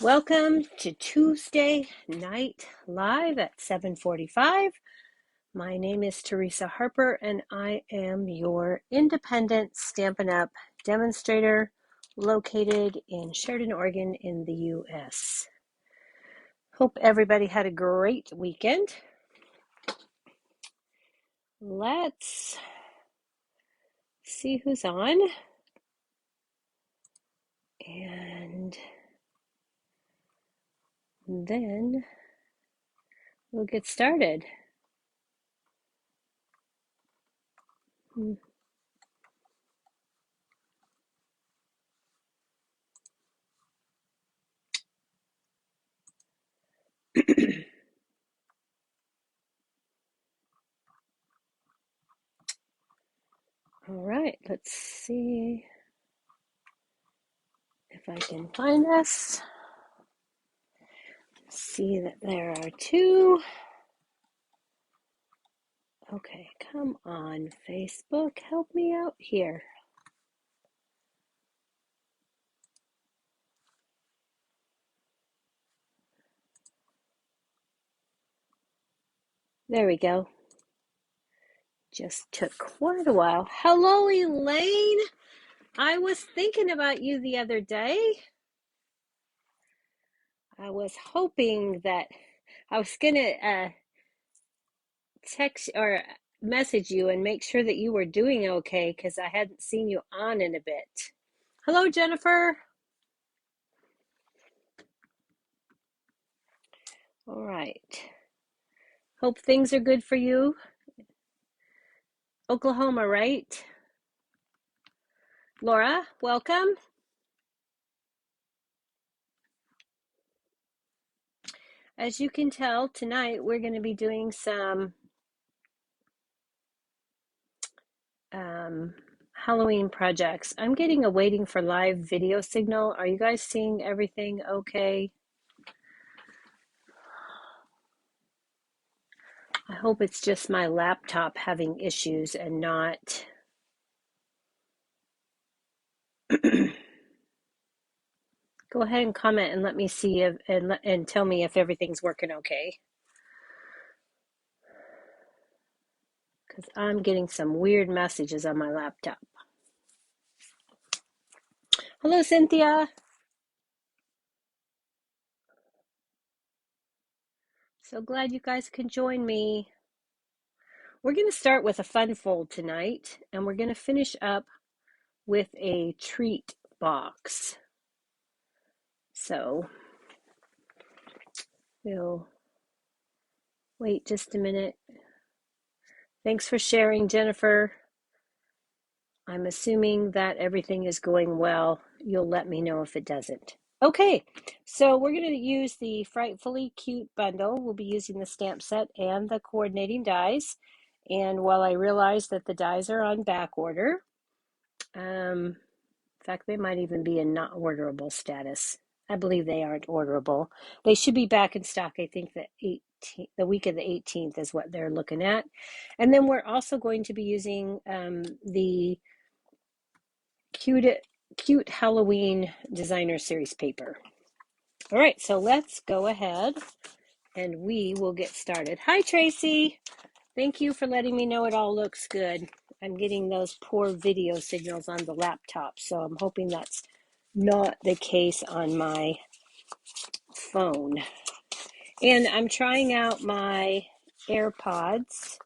Welcome to Tuesday Night Live at 7:45. My name is Teresa Harper and I am your independent Stampin' Up! Demonstrator located in Sheridan, Oregon in the U.S. Hope everybody had a great weekend. Let's see who's on. And then we'll get started. All right, let's see if I can find us. See that there are two. Okay, come on, Facebook, help me out here. There we go. Just took quite a while. Hello, Elaine. I was thinking about you the other day. I was hoping that I was going to text or message you and make sure that you were doing okay because I hadn't seen you on in a bit. Hello, Jennifer. All right. Hope things are good for you. Oklahoma, right? Laura, welcome. As you can tell, tonight we're going to be doing some Halloween projects. I'm getting a waiting for live video signal. Are you guys seeing everything okay? I hope it's just my laptop having issues and not... Go ahead and comment and let me see if, and tell me if everything's working okay. Because I'm getting some weird messages on my laptop. Hello, Cynthia. So glad you guys can join me. We're going to start with a fun fold tonight, and we're going to finish up with a treat box. So we'll wait just a minute. Thanks for sharing, Jennifer. I'm assuming that everything is going well. You'll let me know if it doesn't. Okay, so we're going to use the Frightfully Cute bundle. We'll be using the stamp set and the coordinating dies. And while I realize that the dies are on back order, in fact, they might even be in not orderable status. I believe they aren't orderable. They should be back in stock. I think the week of the 18th is what they're looking at. And then we're also going to be using the Cute Halloween Designer Series paper. All right, so let's go ahead and we will get started. Hi, Tracy. Thank you for letting me know it all looks good. I'm getting those poor video signals on the laptop, so I'm hoping that's not the case on my phone. And I'm trying out my AirPods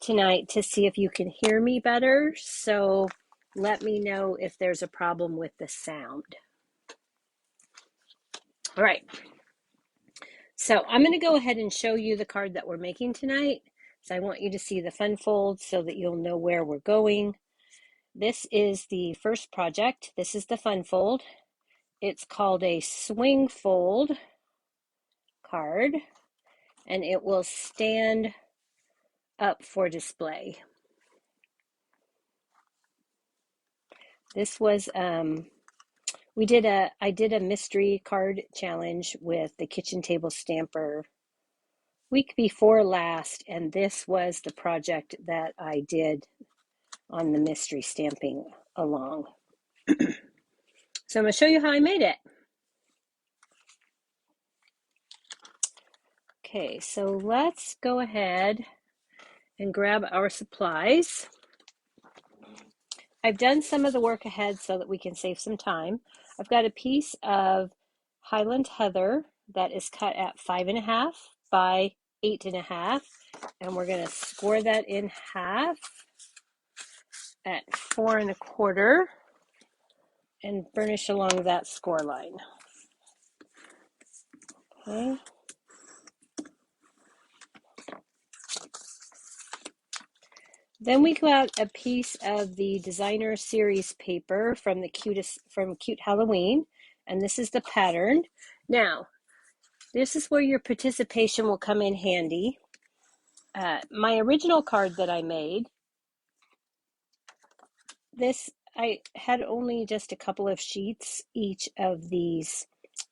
tonight to see if you can hear me better. So let me know if there's a problem with the sound. All right. So I'm going to go ahead and show you the card that we're making tonight. So I want you to see the fun fold so that you'll know where we're going. This is the first project. This is the fun fold. It's called a swing fold card, and it will stand up for display. This was, I did a mystery card challenge with the Kitchen Table Stamper week before last, and this was the project that I did on the mystery stamping along. So I'm going to show you how I made it. Okay, so let's go ahead and grab our supplies. I've done some of the work ahead so that we can save some time. I've got a piece of Highland Heather that is cut at 5.5 by 8.5, and we're going to score that in half at 4.25 and burnish along that score line. Okay. Then we got a piece of the designer series paper from Cute Halloween, and this is the pattern. Now, this is where your participation will come in handy. My original card that I made, I had only just a couple of sheets each of these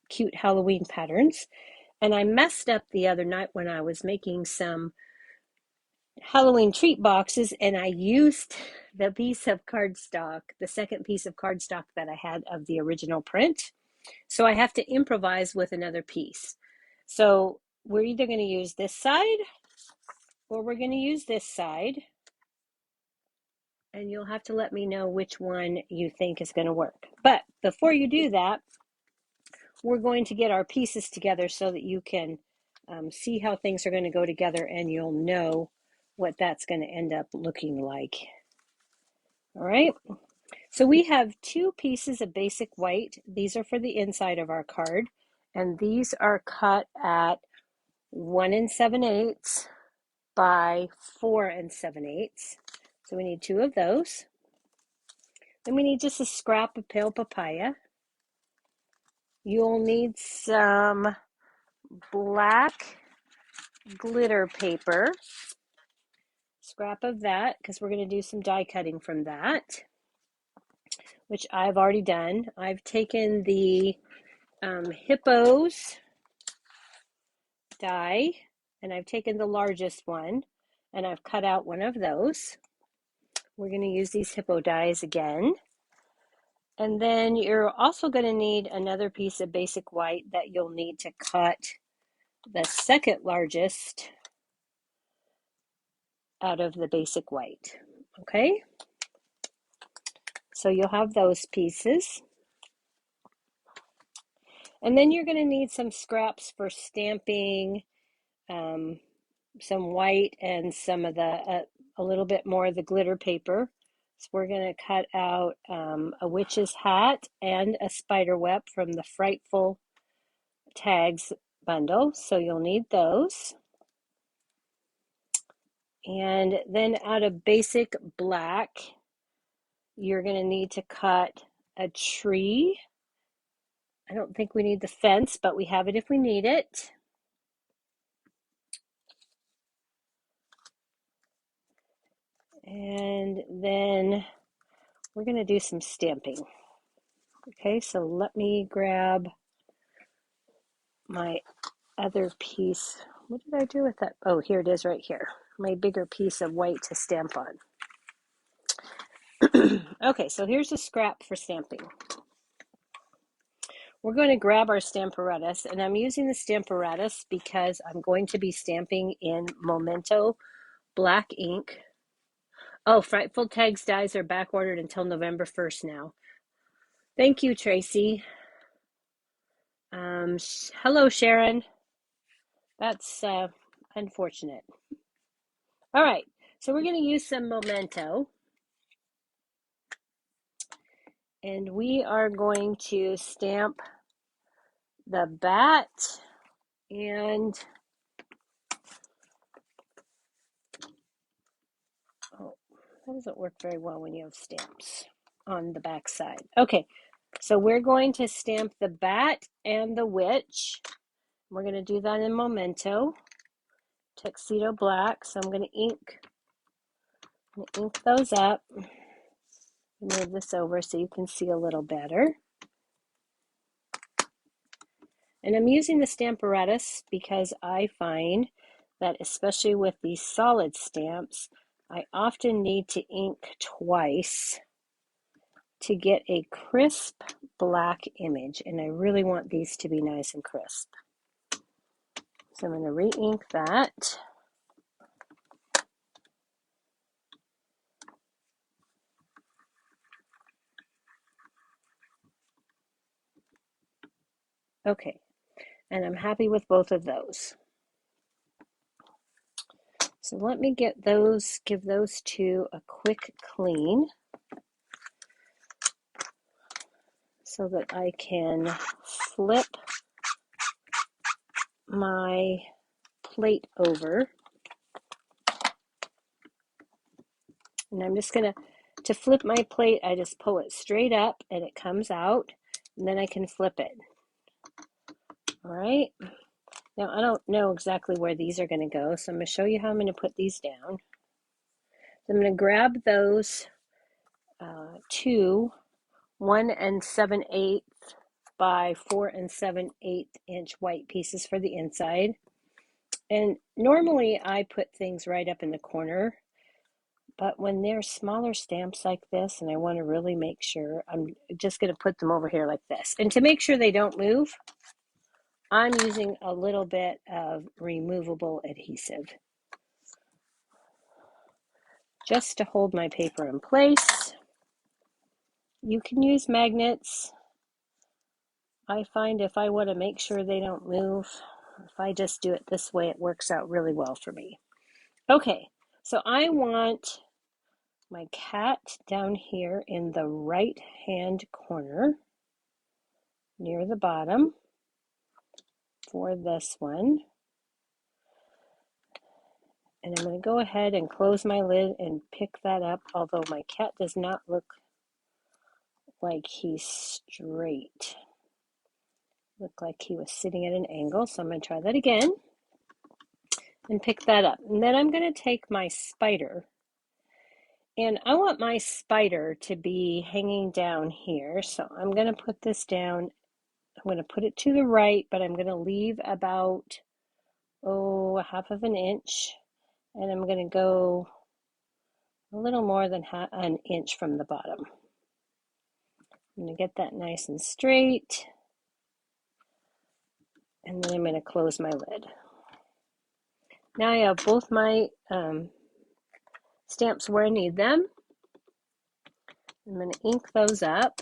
cute Halloween patterns, and I messed up the other night when I was making some Halloween treat boxes, and I used the piece of cardstock, the second piece of cardstock that I had of the original print. So I have to improvise with another piece. So we're either going to use this side or we're going to use this side. And you'll have to let me know which one you think is going to work. But before you do that, we're going to get our pieces together so that you can see how things are going to go together, and you'll know what that's going to end up looking like. All right, so we have two pieces of basic white. These are for the inside of our card, and these are cut at 1 7/8 by 4 7/8. So we need two of those. Then we need just a scrap of pale papaya. You'll need some black glitter paper, scrap of that, because we're going to do some die cutting from that, which I've already done. I've taken the hippos die, and I've taken the largest one, and I've cut out one of those. We're going to use these hippo dies again. And then you're also going to need another piece of basic white that you'll need to cut the second largest out of the basic white. Okay, so you'll have those pieces. And then you're going to need some scraps for stamping, some white and some of the, a little bit more of the glitter paper. So we're going to cut out a witch's hat and a spider web from the Frightful Tags bundle. So you'll need those. And then out of basic black, you're going to need to cut a tree. I don't think we need the fence, but we have it if we need it. And then we're going to do some stamping. Okay, so let me grab my other piece. What did I do with that? Oh, here it is right here. My bigger piece of white to stamp on. Okay, so here's a scrap for stamping. We're going to grab our Stamparatus, and I'm using the Stamparatus because I'm going to be stamping in Memento black ink. Oh, Frightful Tags dies are back ordered until November 1st now. Thank you, Tracy. Hello, Sharon. That's unfortunate. All right, so we're going to use some Memento. And we are going to stamp the bat and oh, that doesn't work very well when you have stamps on the back side. Okay, so we're going to stamp the bat and the witch. We're going to do that in Memento, Tuxedo Black. So I'm going to ink those up. Move this over so you can see a little better. And I'm using the Stamparatus because I find that especially with these solid stamps, I often need to ink twice to get a crisp black image, and I really want these to be nice and crisp. So I'm going to re-ink that. Okay, and I'm happy with both of those. So let me give those two a quick clean so that I can flip my plate over. And I'm just going to flip my plate, I just pull it straight up and it comes out, and then I can flip it. All right. Now, I don't know exactly where these are going to go, so I'm going to show you how I'm going to put these down. So I'm going to grab those two 1 7/8 by 4 7/8 inch white pieces for the inside. And normally I put things right up in the corner, but when they're smaller stamps like this and I want to really make sure, I'm just going to put them over here like this. And to make sure they don't move, I'm using a little bit of removable adhesive just to hold my paper in place. You can use magnets. I find if I want to make sure they don't move, if I just do it this way, it works out really well for me. Okay, so I want my cat down here in the right hand corner near the bottom for this one. And I'm going to go ahead and close my lid and pick that up, although my cat does not look like he's straight. Looked like he was sitting at an angle, so I'm going to try that again and pick that up. And then I'm going to take my spider, and I want my spider to be hanging down here, so I'm going to put this down. I'm going to put it to the right, but I'm going to leave about, a half of an inch, and I'm going to go a little more than an inch from the bottom. I'm going to get that nice and straight, and then I'm going to close my lid. Now I have both my stamps where I need them. I'm going to ink those up.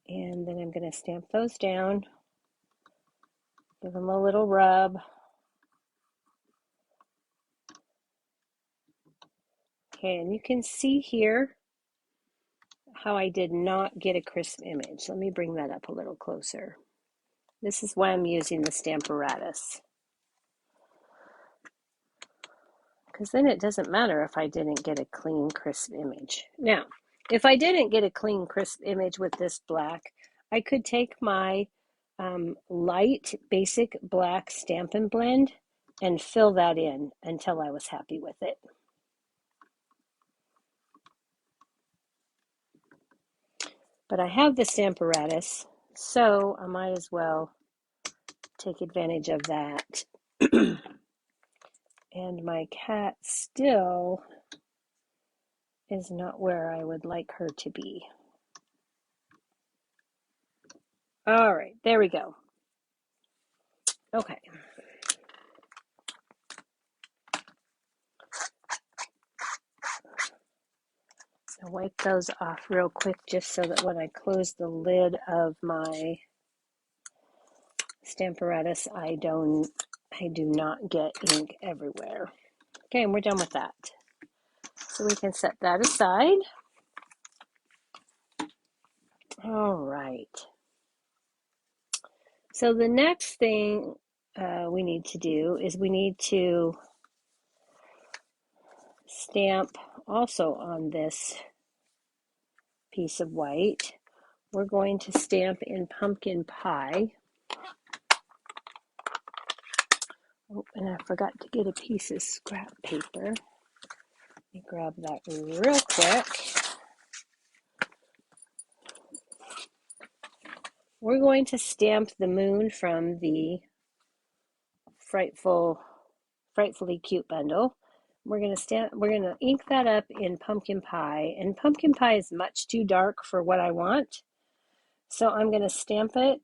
And then I'm going to stamp those down, give them a little rub. Okay, and you can see here how I did not get a crisp image. Let me bring that up a little closer. This is why I'm using the Stamparatus, because then it doesn't matter if I didn't get a clean, crisp image. Now, if I didn't get a clean, crisp image with this black, I could take my light, basic black Stampin' blend and fill that in until I was happy with it. But I have the Stamparatus, so I might as well take advantage of that. And my cat still is not where I would like her to be. All right, there we go. Okay. I'll wipe those off real quick just so that when I close the lid of my Stamparatus, I do not get ink everywhere. Okay, and we're done with that. So we can set that aside. All right. So the next thing we need to do is we need to stamp also on this piece of white. We're going to stamp in pumpkin pie. Oh, and I forgot to get a piece of scrap paper. Let me grab that real quick. We're going to stamp the moon from the Frightfully Frightfully Cute bundle. We're gonna ink that up in pumpkin pie, and pumpkin pie is much too dark for what I want. So I'm gonna stamp it,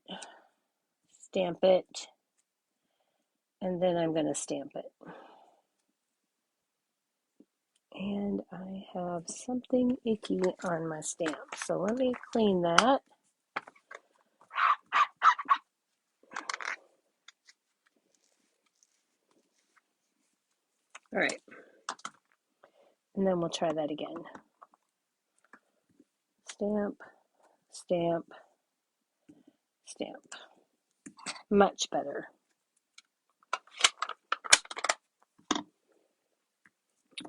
and then I'm gonna stamp it. And I have something icky on my stamp, so let me clean that. All right, and then we'll try that again. Stamp, stamp, stamp. Much better.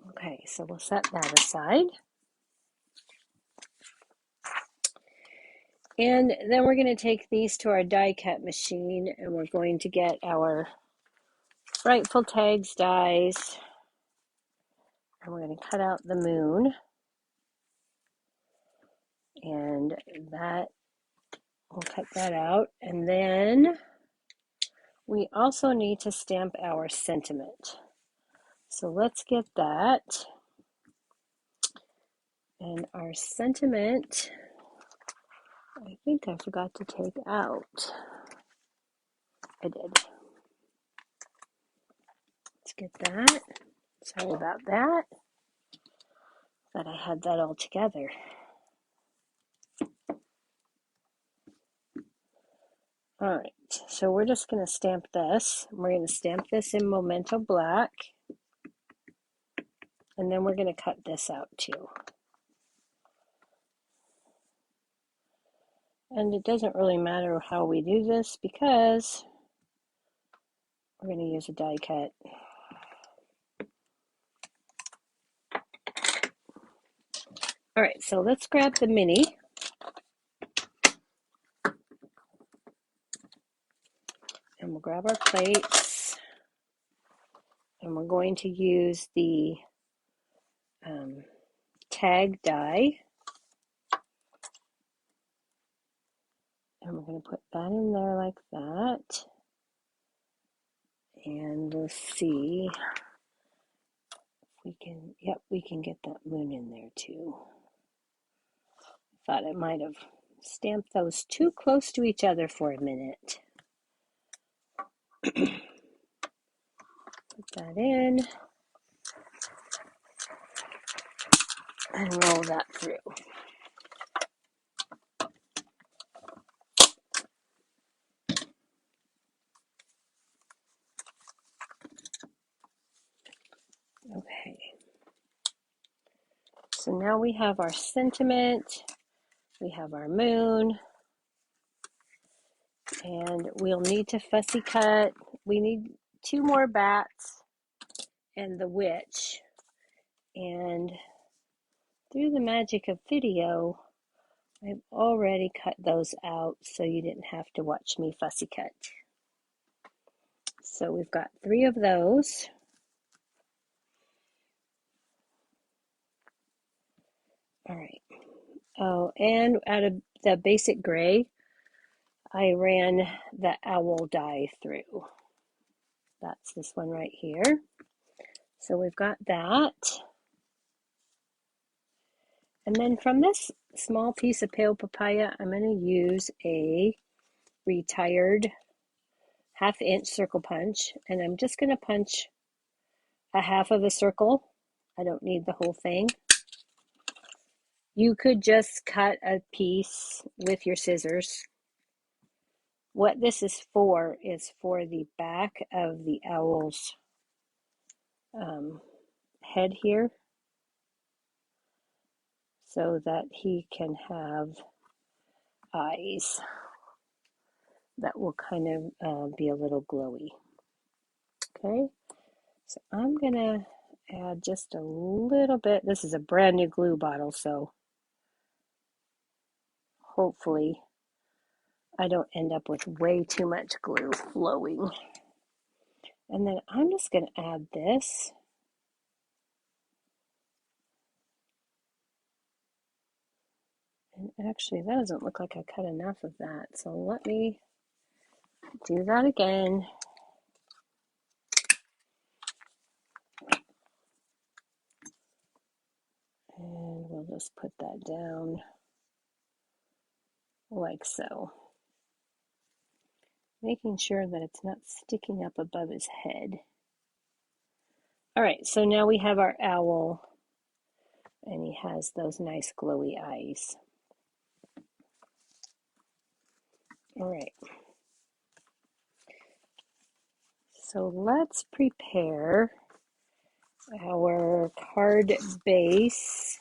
Okay, so we'll set that aside. And then we're going to take these to our die cut machine, and we're going to get our Frightful Tags dies, and we're going to cut out the moon, and that, we'll cut that out. And then we also need to stamp our sentiment. So let's get that. And our sentiment, I think I forgot to take out. I did. Let's get that. Sorry about that. Thought I had that all together. All right, so we're just going to stamp this. We're going to stamp this in Memento Black. And then we're going to cut this out too. And it doesn't really matter how we do this because we're going to use a die cut. All right, so let's grab the mini. And we'll grab our plates. And we're going to use the tag die. And we're going to put that in there like that. And we'll see if we can, yep, we can get that moon in there too. Thought I might have stamped those too close to each other for a minute. Put that in and roll that through. Okay. So now we have our sentiment, we have our moon, and we'll need to fussy cut. We need 2 more bats and the witch. And through the magic of video, I've already cut those out so you didn't have to watch me fussy cut. So we've got 3 of those. All right. Oh, and out of the basic gray, I ran the owl die through. That's this one right here. So we've got that. And then from this small piece of pale papaya, I'm going to use a retired 1/2 inch circle punch. And I'm just going to punch a half of a circle. I don't need the whole thing. You could just cut a piece with your scissors. What this is for the back of the owl's head here, so that he can have eyes that will kind of be a little glowy. Okay, so I'm gonna add just a little bit. This is a brand new glue bottle, so hopefully I don't end up with way too much glue flowing. And then I'm just gonna add this. And actually, that doesn't look like I cut enough of that. So let me do that again. I'll just put that down like so, making sure that it's not sticking up above his head. All right, so now we have our owl, and he has those nice glowy eyes. All right, so let's prepare our card base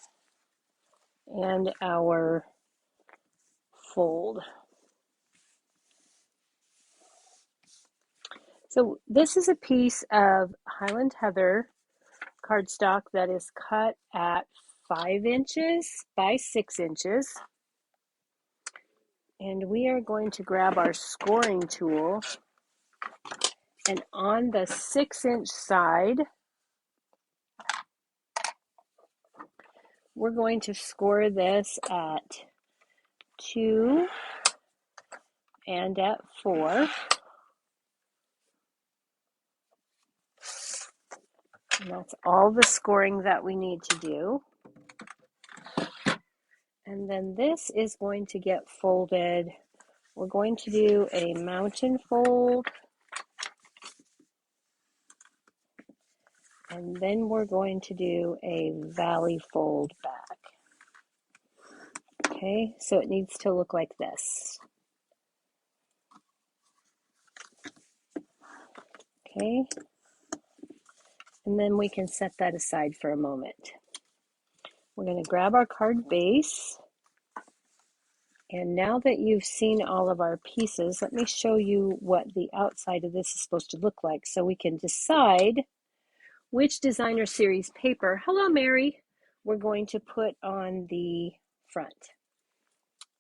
and our fold. So this is a piece of Highland Heather cardstock that is cut at 5 inches by 6 inches. And we are going to grab our scoring tool, and on the 6-inch side, we're going to score this at 2 and at 4. And that's all the scoring that we need to do. And then this is going to get folded. We're going to do a mountain fold, and then we're going to do a valley fold back. Okay, so it needs to look like this. Okay, and then we can set that aside for a moment. We're going to grab our card base, and now that you've seen all of our pieces, let me show you what the outside of this is supposed to look like so we can decide which designer series paper, hello Mary, we're going to put on the front.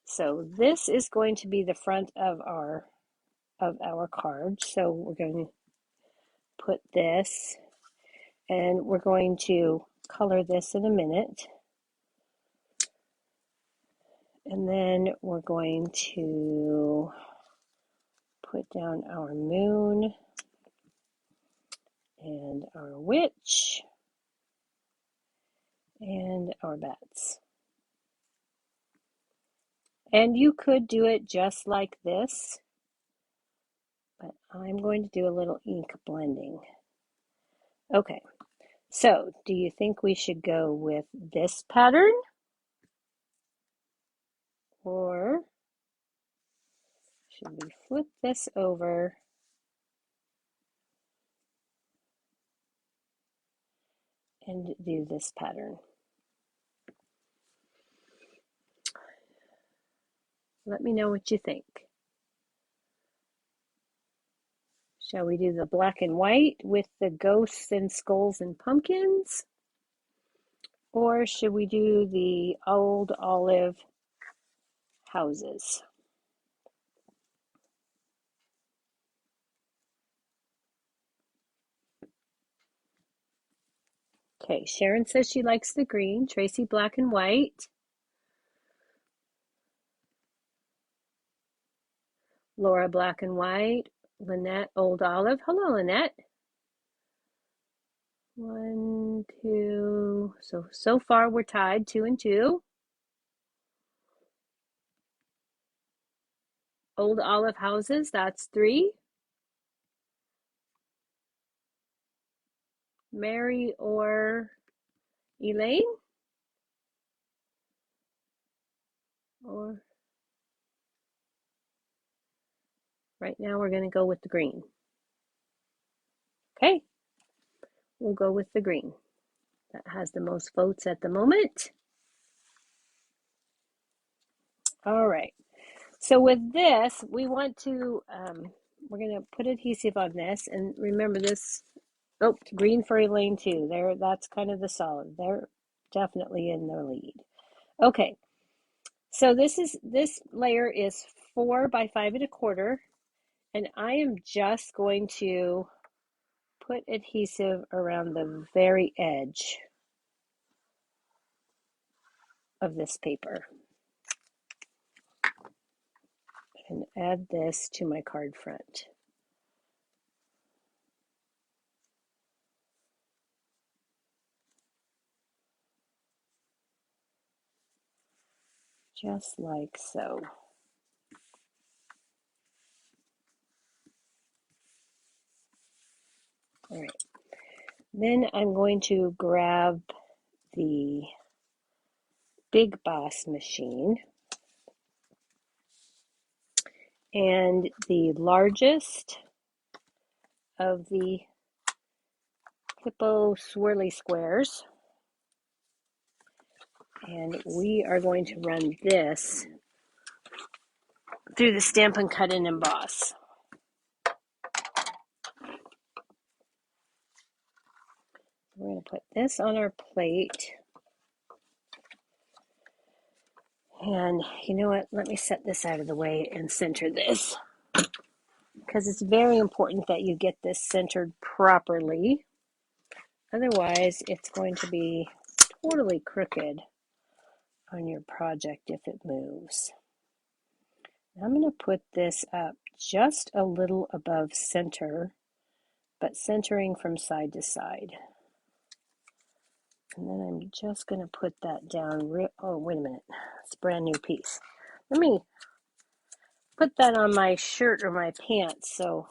So this is going to be the front of our card. So we're going to put this, and we're going to color this in a minute. And then we're going to put down our moon and our witch and our bats. And you could do it just like this, but I'm going to do a little ink blending. Okay, so do you think we should go with this pattern? Or should we flip this over and do this pattern? Let me know what you think. Shall we do the black and white with the ghosts and skulls and pumpkins? Or should we do the old olive houses? Okay, Sharon says she likes the green. Tracy, black and white. Laura, black and white. Lynette, old olive. Hello, Lynette. 1, 2. So far we're tied 2 and 2. Old olive houses, that's 3. Mary or Elaine? Or right now we're going to go with the green. Okay, we'll go with the green. That has the most votes at the moment. All right, so with this, we want to, we're going to put adhesive on this, and remember this, oh, green for Elaine too. There, that's kind of the solid. They're definitely in the lead. Okay, so this layer is 4 by 5 1/4, and I am just going to put adhesive around the very edge of this paper and add this to my card front. just like so. All right. Then I'm going to grab the Big Boss machine, and the largest of the Hippo swirly squares, and we are going to run this through the Stampin' Cut and Emboss. We're going to put this on our plate. And you know what? Let me set this out of the way and center this, because it's very important that you get this centered properly. Otherwise, it's going to be totally crooked on your project if it moves. I'm going to put this up just a little above center, but centering from side to side. And then I'm just going to put that down. Oh, wait a minute. It's a brand new piece. Let me put that on my shirt or my pants so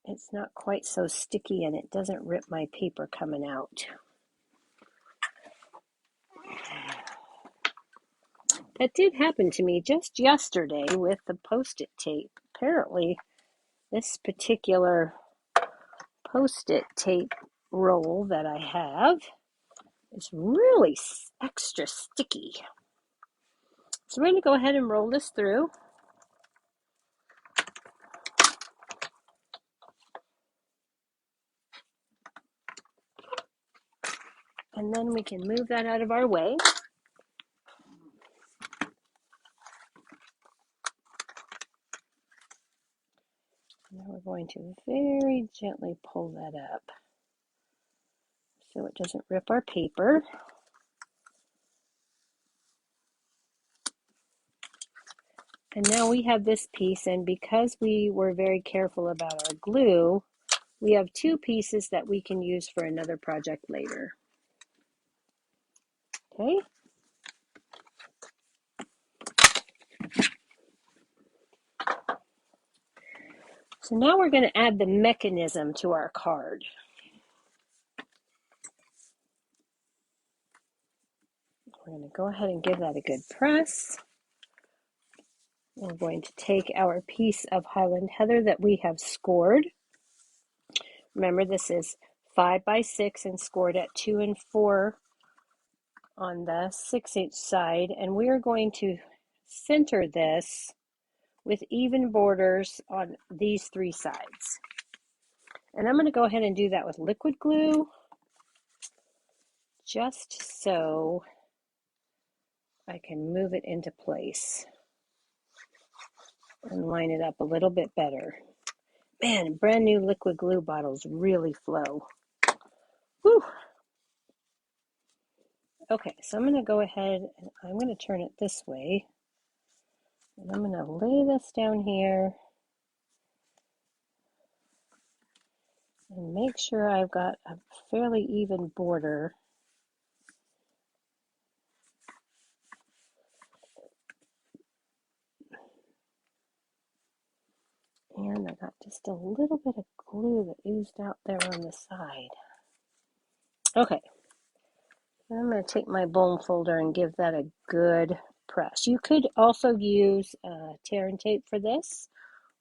it's not quite so sticky and it doesn't rip my paper coming out. That did happen to me just yesterday with the Post-it tape. Apparently, this particular Post-it tape roll that I have is really extra sticky. So we're going to go ahead and roll this through. And then we can move that out of our way. Now we're going to very gently pull that up so it doesn't rip our paper. And now we have this piece, and because we were very careful about our glue, we have two pieces that we can use for another project later. Okay. So now we're going to add the mechanism to our card. We're going to go ahead and give that a good press. We're going to take our piece of Highland Heather that we have scored. Remember, this is 5 by 6 and scored at 2 and 4 on the 6-inch side, and we are going to center this with even borders on these 3 sides. And I'm going to go ahead and do that with liquid glue, just so I can move it into place and line it up a little bit better. Man, brand new liquid glue bottles really flow. Whew. Okay, so I'm going to go ahead and I'm going to turn it this way. And I'm going to lay this down here and make sure I've got a fairly even border. And I got just a little bit of glue that oozed out there on the side. Okay, I'm going to take my bone folder and give that a good press. You could also use tear and tape for this,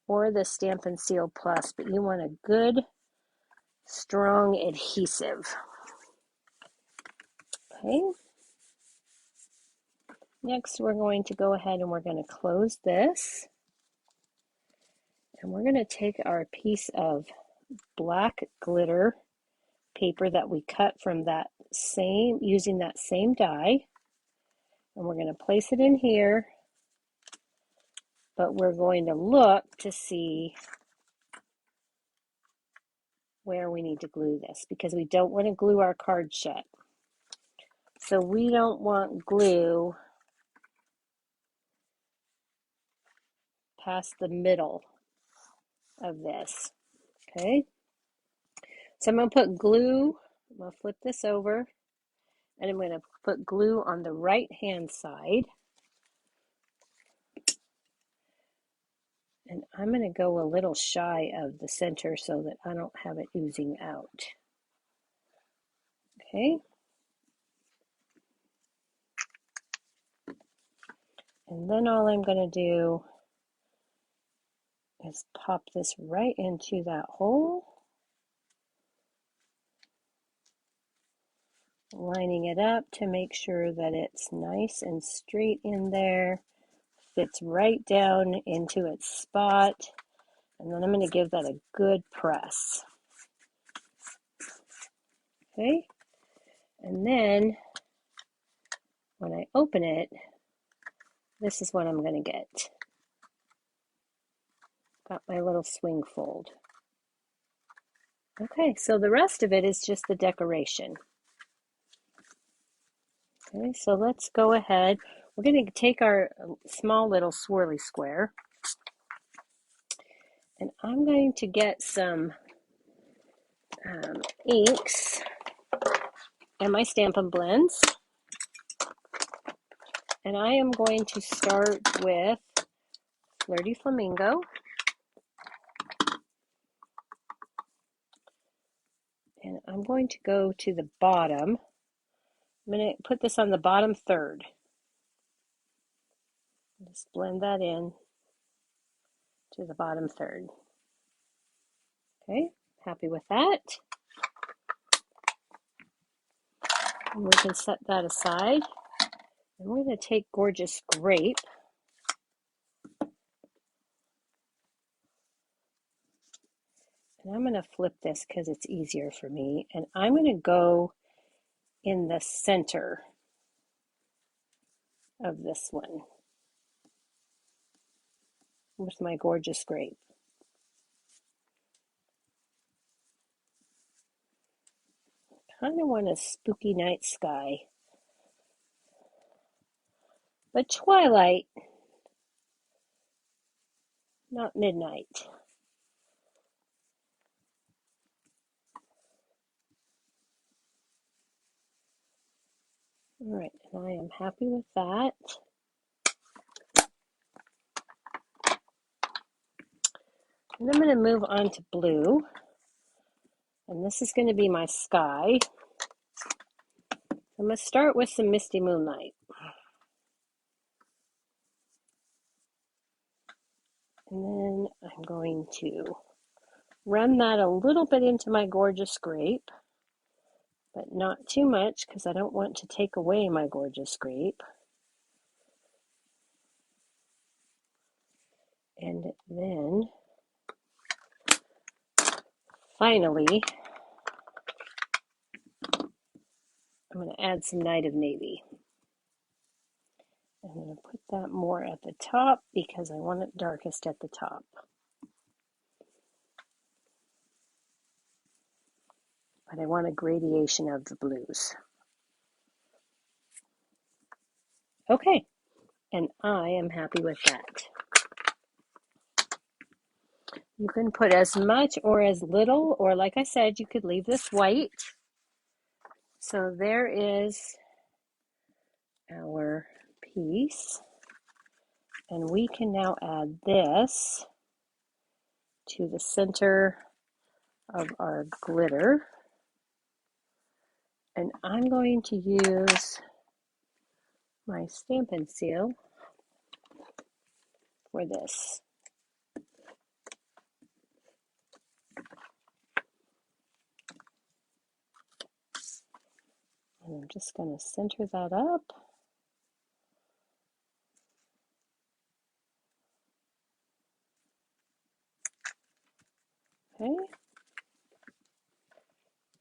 or the Stampin' Seal Plus, but you want a good, strong adhesive. Okay. Next, we're going to go ahead and we're going to close this. And we're going to take our piece of black glitter paper that we cut from that same, using that same die. And we're going to place it in here. But we're going to look to see where we need to glue this, because we don't want to glue our card shut. So we don't want glue past the middle of this. Okay, so I'm going to put glue, I'm going to flip this over, And I'm going to put glue on the right hand side. And I'm going to go a little shy of the center so that I don't have it oozing out. Okay. And then all I'm going to do is pop this right into that hole, lining it up to make sure that it's nice and straight in there, fits right down into its spot, and then I'm going to give that a good press. Okay, and then when I open it, this is what I'm going to get. Got my little swing fold. Okay, so the rest of it is just the decoration. Okay, so let's go ahead. We're going to take our small little swirly square, and I'm going to get some inks and my Stampin' blends. And I am going to start with Flirty Flamingo. And I'm going to go to the bottom. I'm going to put this on the bottom third. Just blend that in to the bottom third. Okay, happy with that. And we can set that aside. And we're going to take Gorgeous Grape. And I'm going to flip this because it's easier for me. And I'm going to go in the center of this one with my Gorgeous Grape. Kind of want a spooky night sky. But twilight, not midnight. All right, and I am happy with that. And I'm going to move on to blue. And this is going to be my sky. I'm going to start with some Misty Moonlight. And then I'm going to run that a little bit into my Gorgeous Grape, but not too much because I don't want to take away my Gorgeous Grape. And then finally, I'm going to add some Night of Navy. I'm going to put that more at the top because I want it darkest at the top. But I want a gradation of the blues. Okay, and I am happy with that. You can put as much or as little, or like I said, you could leave this white. So there is our piece. And we can now add this to the center of our glitter. And I'm going to use my Stampin' seal for this. And I'm just going to center that up. Okay.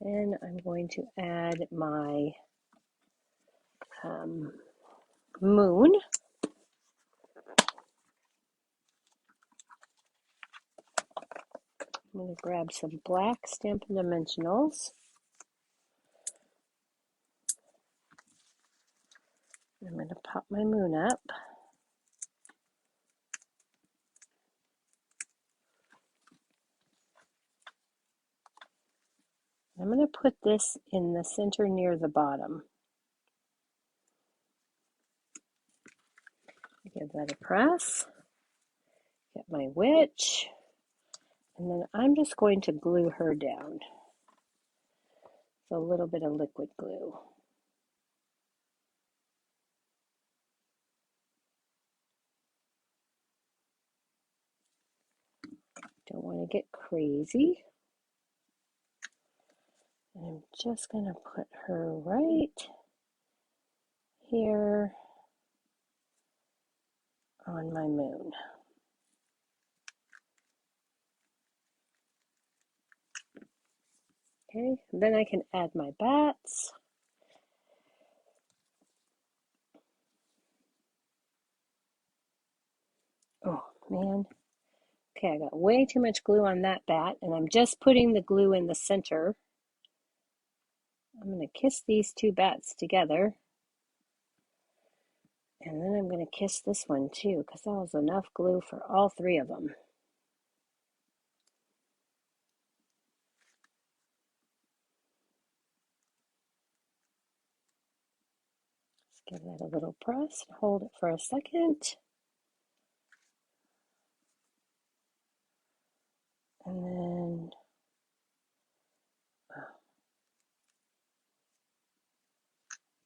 And I'm going to add my moon. I'm going to grab some black Stampin' Dimensionals. I'm going to pop my moon up. I'm going to put this in the center near the bottom. Give that a press. Get my witch. And then I'm just going to glue her down. So a little bit of liquid glue. Don't want to get crazy. And I'm just going to put her right here on my moon. Okay, then I can add my bats. Oh man. Okay, I got way too much glue on that bat, and I'm just putting the glue in the center. I'm going to kiss these two bats together. And then I'm going to kiss this one too, because that was enough glue for all three of them. Let's give that a little press. Hold it for a second. And then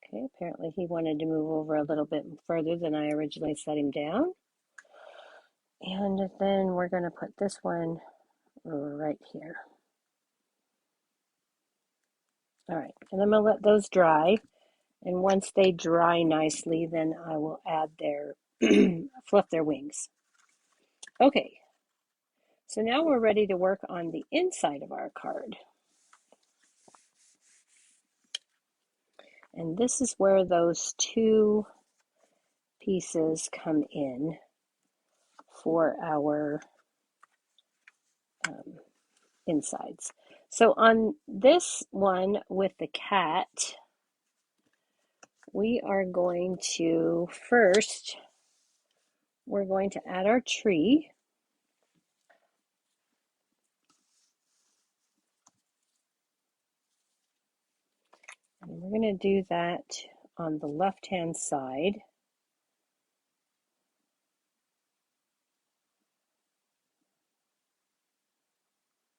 okay, apparently he wanted to move over a little bit further than I originally set him down. And then we're going to put this one right here. All right, and I'm going to let those dry. And once they dry nicely, then I will add their, fluff their wings. Okay, so now we're ready to work on the inside of our card. And this is where those two pieces come in for our insides. So on this one with the cat, we are going to first, we're going to add our tree. And we're going to do that on the left-hand side.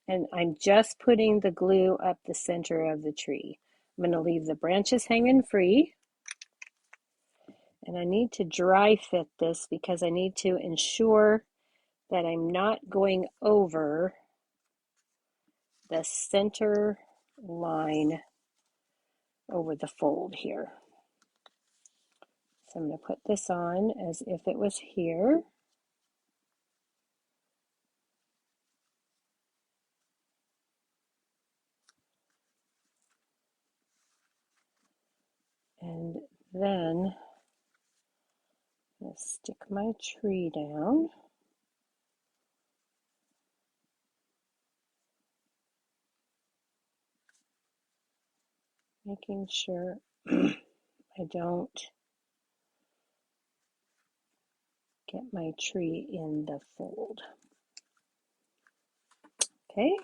And I'm just putting the glue up the center of the tree. I'm going to leave the branches hanging free. And I need to dry fit this because I need to ensure that I'm not going over the center line over the fold here. So I'm going to put this on as if it was here. And then I'm going to stick my tree down. Making sure I don't get my tree in the fold. Okay.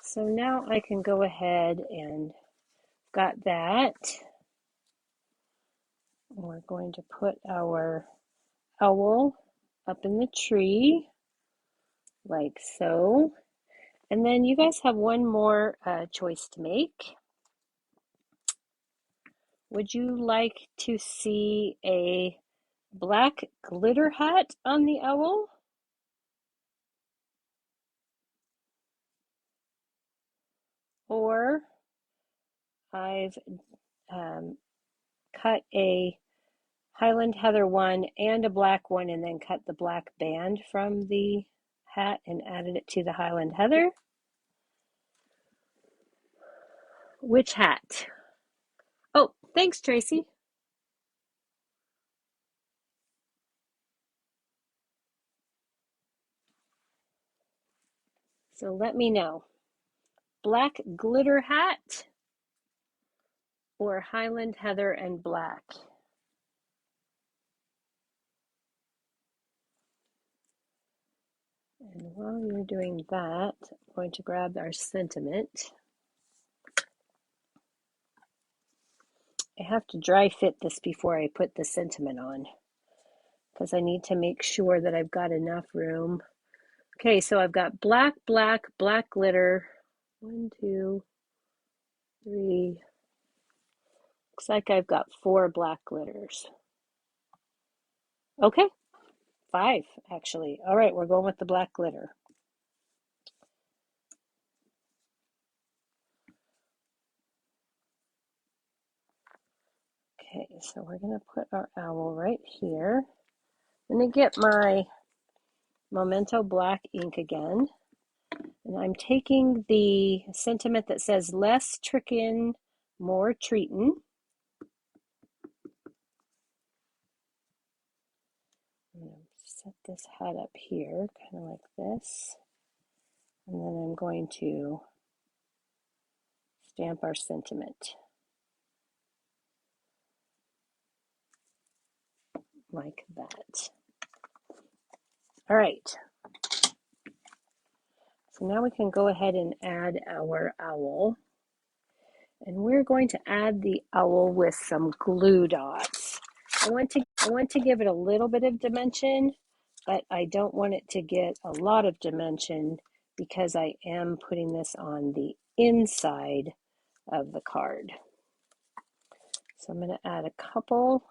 So now I can go ahead and got that. We're going to put our owl up in the tree like so. And then you guys have one more choice to make. Would you like to see a black glitter hat on the owl? Or I've cut a Highland Heather one and a black one and then cut the black band from the hat and added it to the Highland Heather. Which hat? Oh, thanks, Tracy. So let me know. Black glitter hat or Highland Heather and black? And while you're doing that, I'm going to grab our sentiment. I have to dry fit this before I put the sentiment on because I need to make sure that I've got enough room. Okay, so I've got black, black, black glitter. 1, 2, 3. Looks like I've got 4 black glitters. Okay, 5 actually. All right, we're going with the black glitter. Okay, so we're going to put our owl right here. I'm going to get my Memento black ink again. And I'm taking the sentiment that says less trickin', more treatin'. I'm going to set this hat up here, kind of like this. And then I'm going to stamp our sentiment like that. All right. So now we can go ahead and add our owl. And we're going to add the owl with some glue dots. I want to give it a little bit of dimension, but I don't want it to get a lot of dimension because I am putting this on the inside of the card. So I'm going to add a couple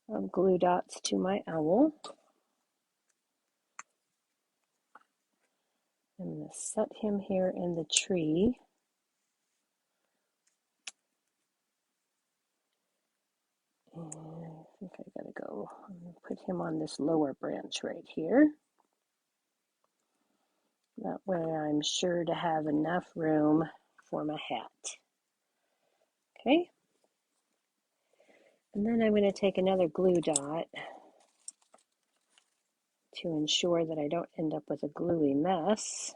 of glue dots to my owl. I'm going to set him here in the tree. And I think I gotta go. I'm going to put him on this lower branch right here. That way I'm sure to have enough room for my hat. Okay. And then I'm going to take another glue dot to ensure that I don't end up with a gluey mess.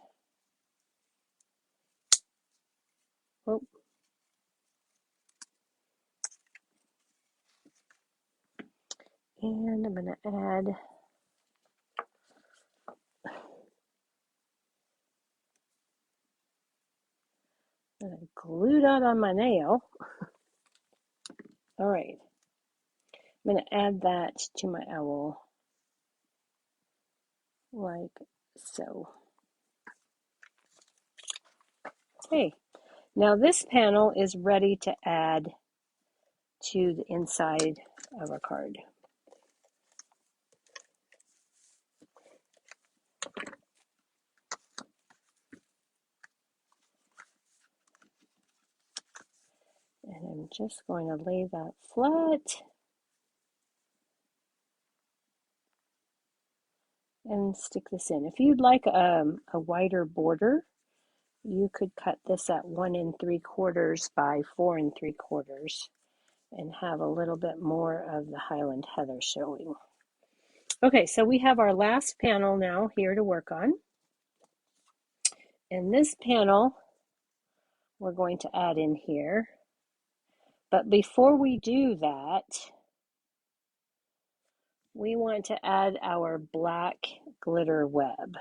Oh. And I'm going to add a glue dot on my nail. All right. I'm going to add that to my owl like so. Okay. Now this panel is ready to add to the inside of our card. And I'm just going to lay that flat and stick this in. If you'd like a wider border, you could cut this at 1 3/4 by 4 3/4 and have a little bit more of the Highland Heather showing. Okay, so we have our last panel now here to work on. And this panel we're going to add in here. But before we do that, we want to add our black glitter web.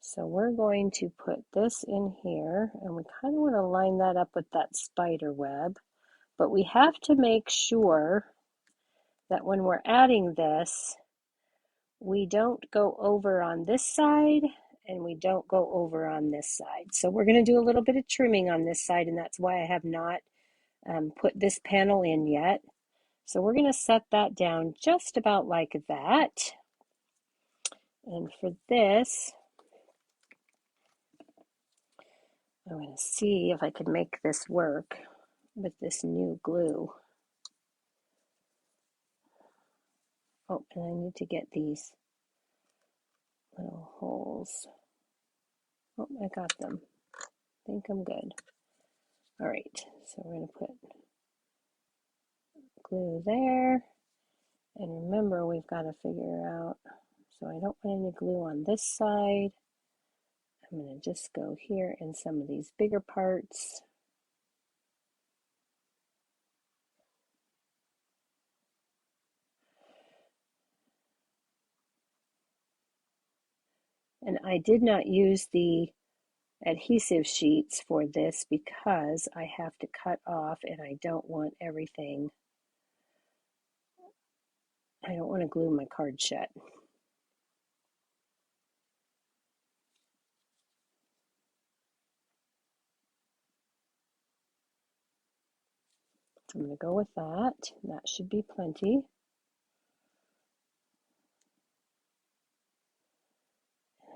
So we're going to put this in here, and we kind of want to line that up with that spider web. But we have to make sure that when we're adding this, we don't go over on this side and we don't go over on this side. So we're going to do a little bit of trimming on this side, and that's why I have not put this panel in yet. So we're going to set that down just about like that. And for this, I'm going to see if I can make this work with this new glue. Oh, and I need to get these little holes. Oh, I got them. I think I'm good. All right, so we're going to put glue there. And remember, we've got to figure out, so I don't want any glue on this side. I'm going to just go here in some of these bigger parts. And I did not use the adhesive sheets for this because I have to cut off and I don't want everything, I don't want to glue my card shut. So I'm going to go with that. That should be plenty.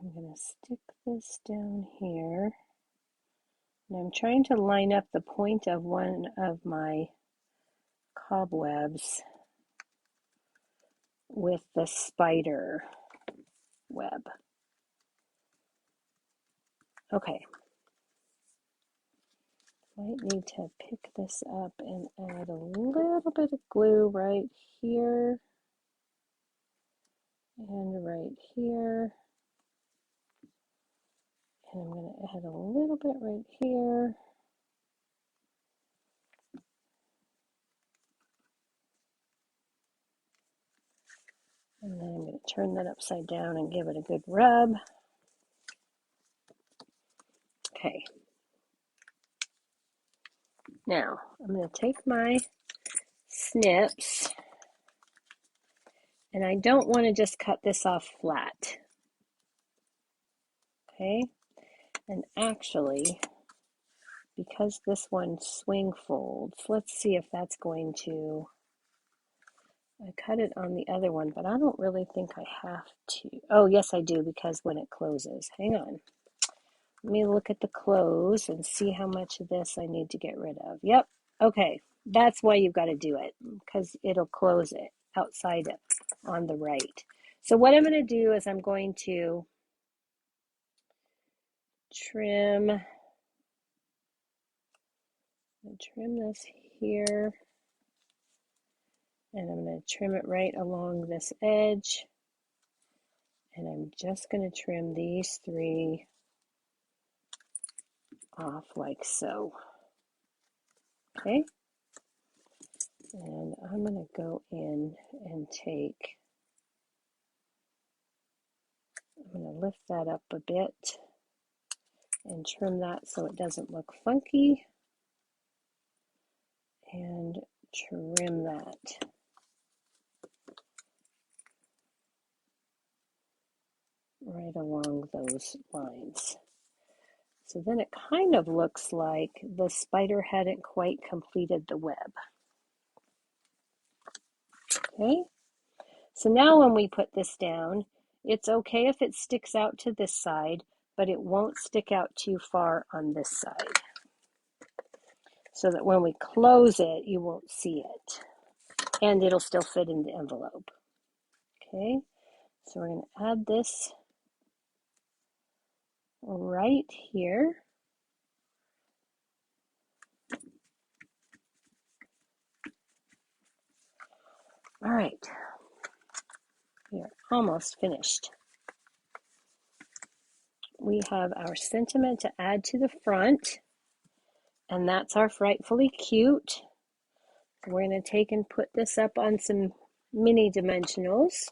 I'm going to stick this down here. And I'm trying to line up the point of one of my cobwebs with the spider web. Okay. Might need to pick this up and add a little bit of glue right here and right here. And I'm going to add a little bit right here. And then I'm going to turn that upside down and give it a good rub. Okay. Now, I'm going to take my snips, and I don't want to just cut this off flat. Okay? And actually, because this one swing folds, let's see if that's going to, I cut it on the other one, but I don't really think I have to. Oh, yes, I do, because when it closes. Hang on. Let me look at the close and see how much of this I need to get rid of. Yep. Okay. That's why you've got to do it, because it'll close it outside it on the right. So what I'm going to do is I'm going to trim this here, and I'm going to trim it right along this edge, and I'm just going to trim these three off like so. Okay, and I'm going to go in and I'm going to lift that up a bit and trim that so it doesn't look funky, and trim that. Right along those lines. So then it kind of looks like the spider hadn't quite completed the web. Okay, so now when we put this down, it's okay if it sticks out to this side, but it won't stick out too far on this side, so that when we close it, you won't see it, and it'll still fit in the envelope. Okay, so we're going to add this right here. All right, we are almost finished. We have our sentiment to add to the front, and that's our Frightfully Cute. We're going to take and put this up on some mini dimensionals.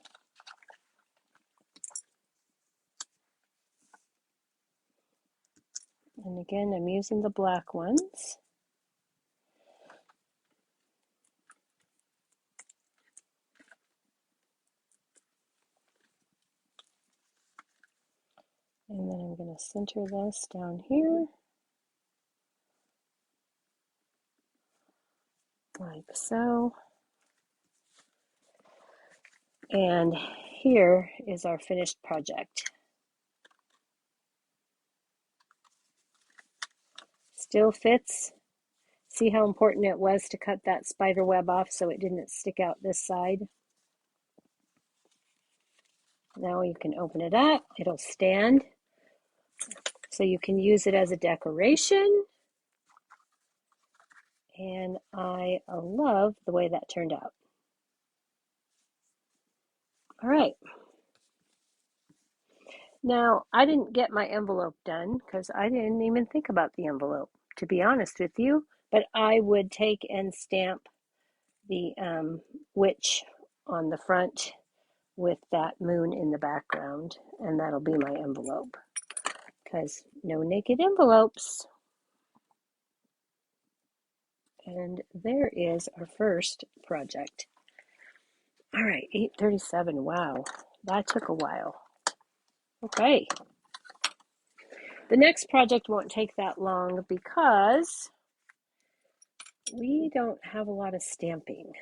And again, I'm using the black ones. And then I'm going to center this down here, like so. And here is our finished project. Still fits. See how important it was to cut that spider web off so it didn't stick out this side? Now you can open it up. It'll stand, so you can use it as a decoration. And I love the way that turned out. All right. Now, I didn't get my envelope done because I didn't even think about the envelope, to be honest with you. But I would take and stamp the witch on the front with that moon in the background, and that'll be my envelope. because no naked envelopes. And there is our first project. All right, 8:37. Wow, that took a while. Okay. The next project won't take that long because we don't have a lot of stamping.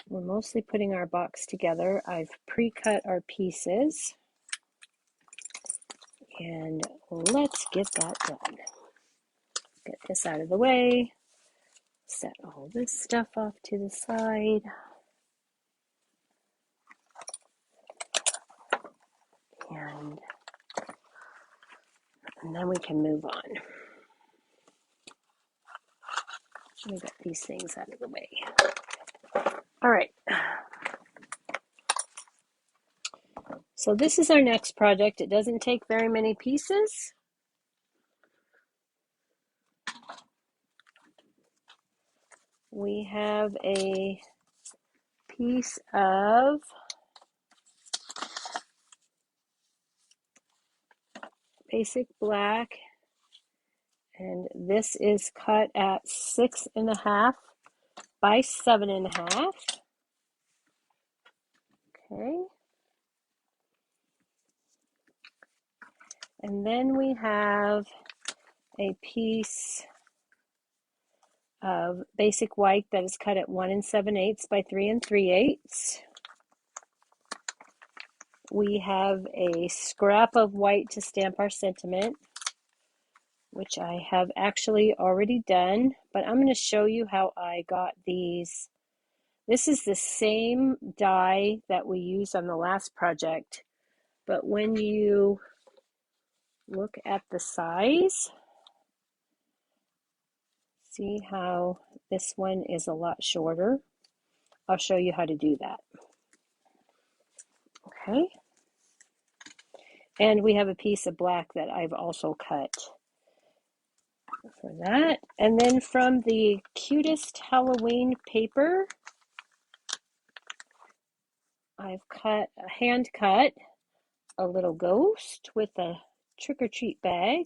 We're mostly putting our box together. I've pre-cut our pieces. And let's get that done. Get this out of the way. Set all this stuff off to the side. And then we can move on. Let me get these things out of the way. All right. So this is our next project. It doesn't take very many pieces. We have a piece of basic black, and this is cut at 6.5 by 7.5. Okay. And then we have a piece of basic white that is cut at 1 7/8 by 3 3/8. We have a scrap of white to stamp our sentiment, which I have actually already done, but I'm going to show you how I got these. This is the same die that we used on the last project, but when you look at the size, see how this one is a lot shorter? I'll show you how to do that. Okay. And we have a piece of black that I've also cut for that. And then from the Cutest Halloween paper, I've hand cut a little ghost with a trick-or-treat bag,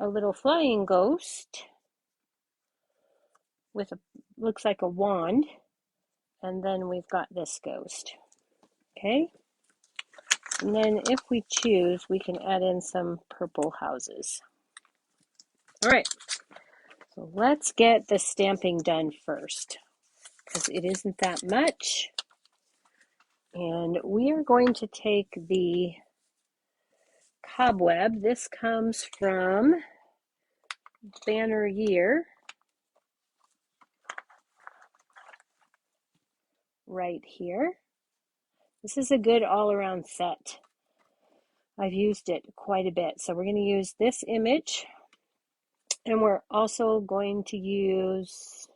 a little flying ghost with looks like a wand, and then we've got this ghost. Okay. And then if we choose, we can add in some purple houses. All right, so let's get the stamping done first, because it isn't that much. And we are going to take the cobweb. This comes from Banner Year, right here. This is a good all-around set. I've used it quite a bit. So we're going to use this image, and we're also going to use,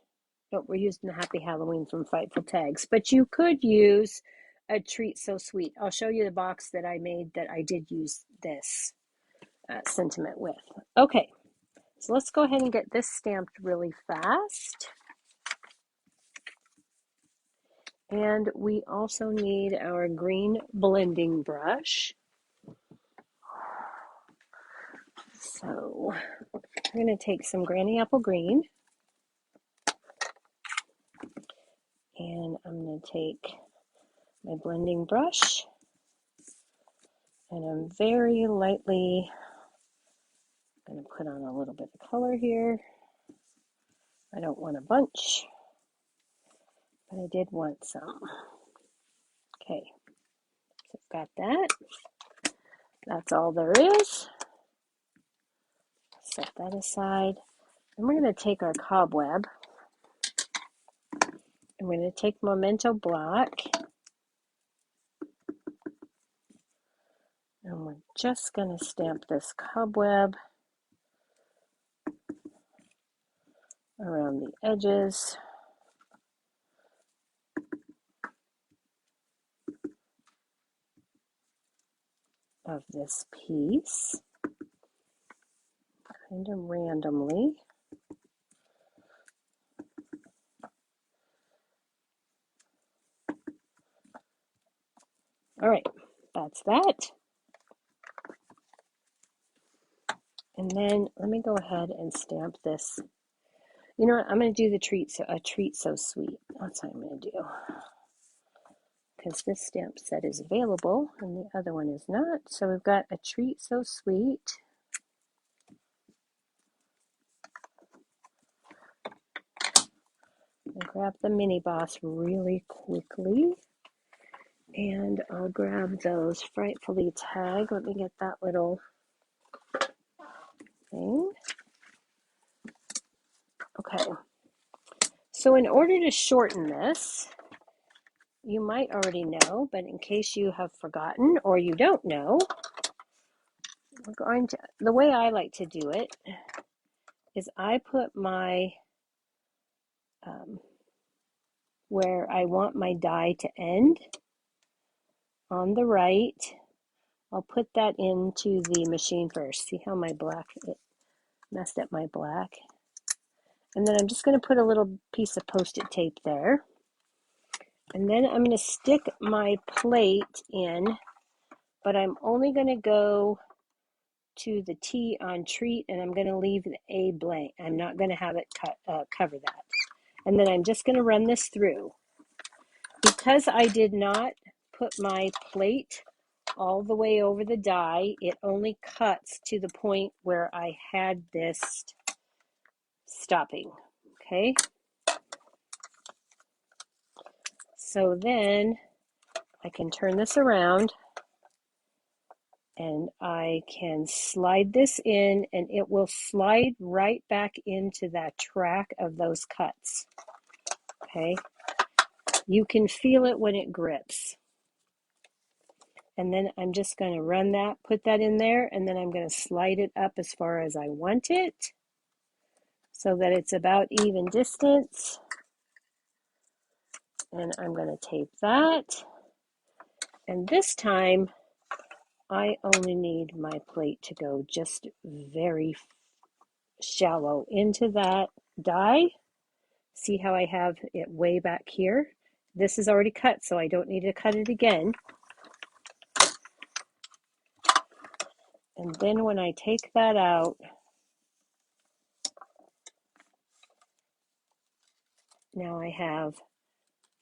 no, we're using the Happy Halloween from Frightful Tags, but you could use a Treat So Sweet. I'll show you the box that I made that I did use this sentiment with. Okay, so let's go ahead and get this stamped really fast. And we also need our green blending brush. So we're going to take some Granny Apple Green, and I'm going to take my blending brush, and I'm very lightly going to put on a little bit of color here. I don't want a bunch, but I did want some. Okay, so I've got that. That's all there is. Set that aside. And we're going to take our cobweb, and we're going to take Memento Black, and we're just going to stamp this cobweb around the edges of this piece, kind of randomly. All right, that's that. And then let me go ahead and stamp this. You know what? I'm going to do the treat so sweet. That's what I'm going to do. Because this stamp set is available and the other one is not. So we've got a treat so sweet. I'll grab the mini boss really quickly. And I'll grab those Frightfully tag. Let me get that little thing. Okay. So in order to shorten this, you might already know, but in case you have forgotten or you don't know, the way I like to do it is I put my, where I want my die to end on the right. I'll put that into the machine first. See how my black, it messed up my black. And then I'm just going to put a little piece of Post-it tape there. And then I'm going to stick my plate in, but I'm only going to go to the T on treat, and I'm going to leave the A blank. I'm not going to have it cover that. And then I'm just going to run this through. Because I did not put my plate all the way over the die, it only cuts to the point where I had this stopping. Okay. So then I can turn this around and I can slide this in, and it will slide right back into that track of those cuts. Okay. You can feel it when it grips. And then I'm just going to run that, put that in there, and then I'm going to slide it up as far as I want it so that it's about even distance. And I'm going to tape that. And this time, I only need my plate to go just very shallow into that die. See how I have it way back here? This is already cut, so I don't need to cut it again. And then when I take that out, now I have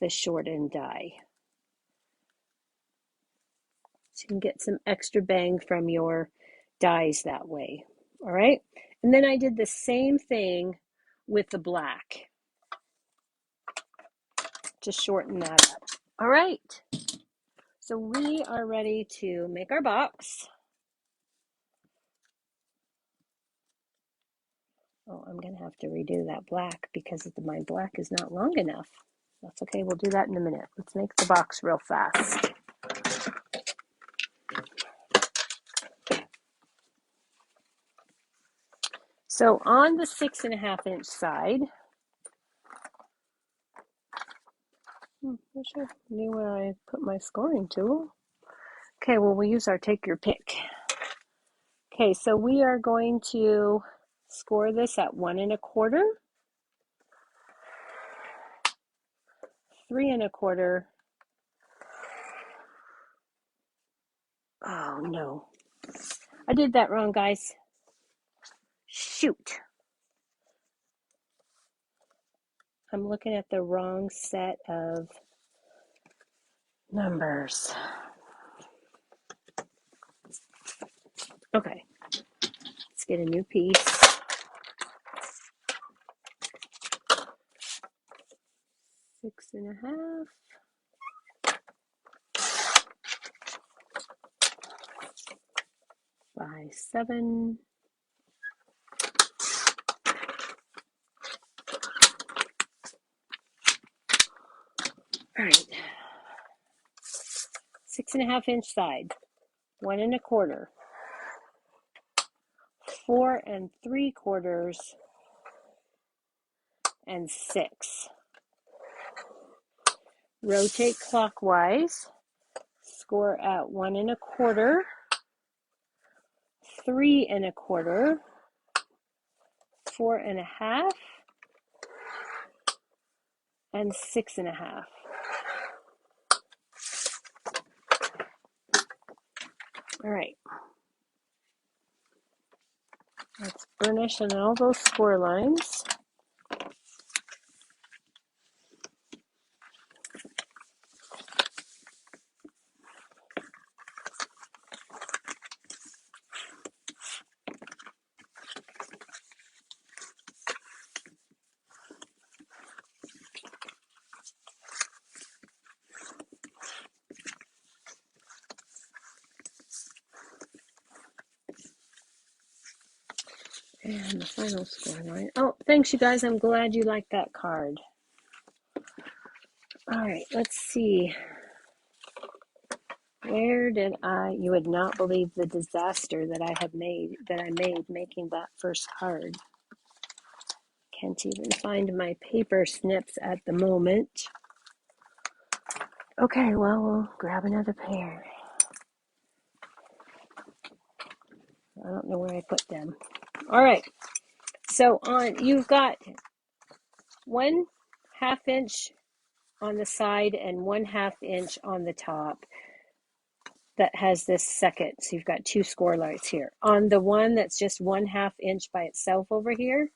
the shortened die. So you can get some extra bang from your dies that way. All right. And then I did the same thing with the black to shorten that up. All right. So we are ready to make our box. Oh, I'm going to have to redo that black because my black is not long enough. That's okay. We'll do that in a minute. Let's make the box real fast. So on the 6.5-inch side, wish I knew where I put my scoring tool. Okay, well, we'll use our take your pick. Okay, so we are going to score this at 1 1/4, 3 1/4. Oh no, I did that wrong, guys. Shoot. I'm looking at the wrong set of numbers. Okay, let's get a new piece. 6.5. By 7. All right. 6.5-inch side. 1 1/4. 4 3/4. And 6. Rotate clockwise. Score at 1 1/4, 3 1/4, 4.5, and 6.5. All right. Let's burnish on all those score lines. And the final score line. Oh, thanks, you guys. I'm glad you liked that card. All right, let's see. Where did you would not believe the disaster that I made making that first card. Can't even find my paper snips at the moment. Okay, well, we'll grab another pair. I don't know where I put them. All right, so you've got 1/2 inch on the side and 1/2 inch on the top that has this second. So you've got 2 score lines here. On the one that's just 1/2 inch by itself over here,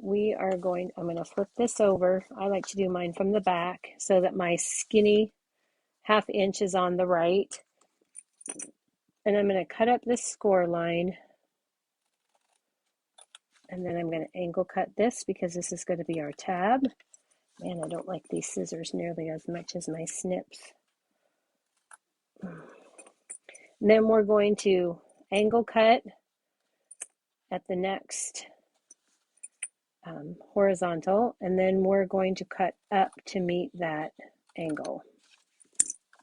I'm going to flip this over. I like to do mine from the back so that my skinny 1/2 inch is on the right. And I'm going to cut up this score line. And then I'm going to angle cut this because this is going to be our tab. Man, I don't like these scissors nearly as much as my snips. And then we're going to angle cut at the next horizontal, and then we're going to cut up to meet that angle.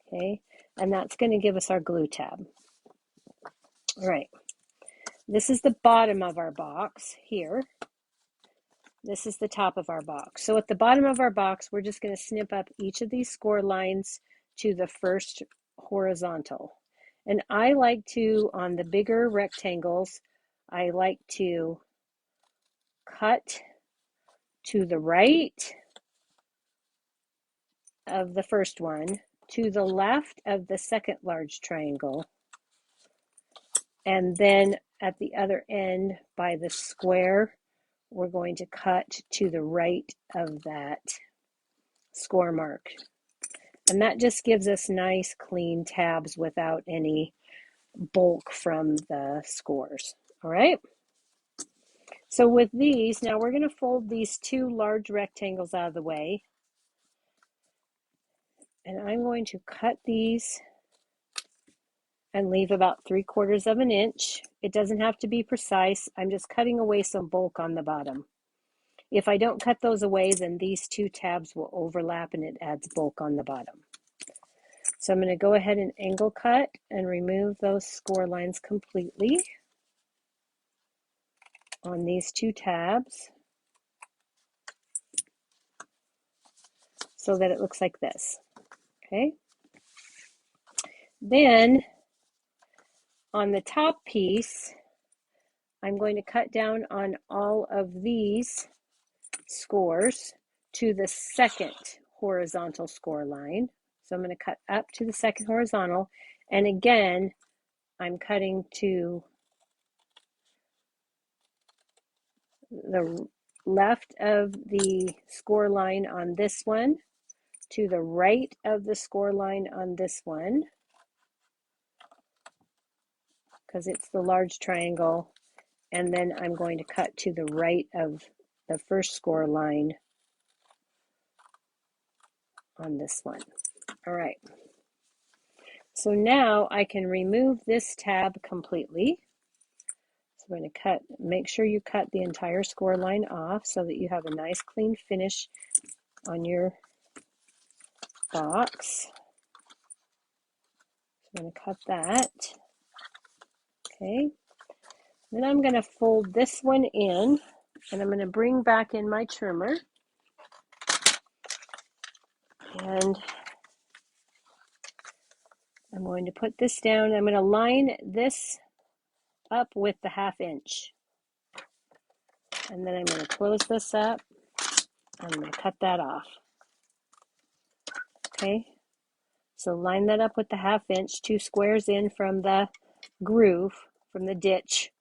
Okay, and that's going to give us our glue tab. All right, this is the bottom of our box here. This is the top of our box. So at the bottom of our box, we're just going to snip up each of these score lines to the first horizontal. And I like to, on the bigger rectangles, I like to cut to the right of the first one, to the left of the second large triangle, and then at the other end by the square, we're going to cut to the right of that score mark. And that just gives us nice clean tabs without any bulk from the scores. All right. So with these, now we're going to fold these 2 large rectangles out of the way. And I'm going to cut these and leave about 3/4 of an inch. It doesn't have to be precise. I'm just cutting away some bulk on the bottom. If I don't cut those away, then these 2 tabs will overlap and it adds bulk on the bottom. So I'm going to go ahead and angle cut and remove those score lines completely on these 2 tabs so that it looks like this. Okay. Then on the top piece, I'm going to cut down on all of these scores to the second horizontal score line. So I'm going to cut up to the second horizontal. And again, I'm cutting to the left of the score line on this one, to the right of the score line on this one, because it's the large triangle. And then I'm going to cut to the right of the first score line on this one. All right. So now I can remove this tab completely. So I'm going to make sure you cut the entire score line off so that you have a nice clean finish on your box. So I'm going to cut that. Okay. Then I'm going to fold this one in, and I'm going to bring back in my trimmer. And I'm going to put this down. I'm going to line this up with the 1/2 inch. And then I'm going to close this up. I'm going to cut that off. Okay. So line that up with the 1/2 inch, 2 squares in from the groove, from the ditch,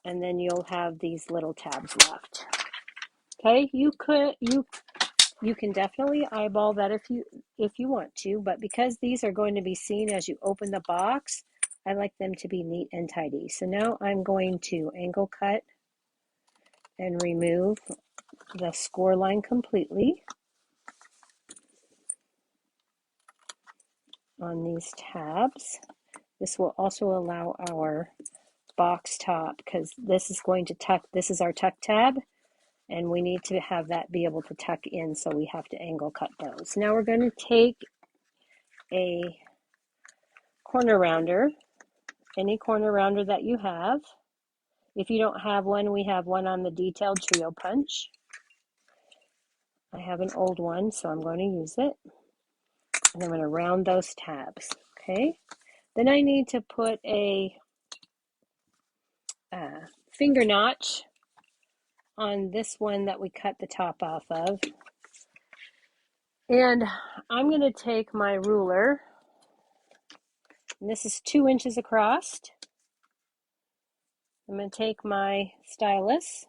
and then you'll have these little tabs left. Okay, you can definitely eyeball that if you want to, but because these are going to be seen as you open the box, I like them to be neat and tidy. So now I'm going to angle cut and remove the score line completely on these tabs. This will also allow our box top, because this is going to tuck, this is our tuck tab, and we need to have that be able to tuck in, so we have to angle cut those. Now we're going to take a corner rounder, any corner rounder that you have. If you don't have one, we have one on the detailed trio punch. I have an old one, so I'm going to use it. And I'm going to round those tabs, okay? Then I need to put a finger notch on this one that we cut the top off of. And I'm going to take my ruler, and this is 2 inches across. I'm going to take my stylus,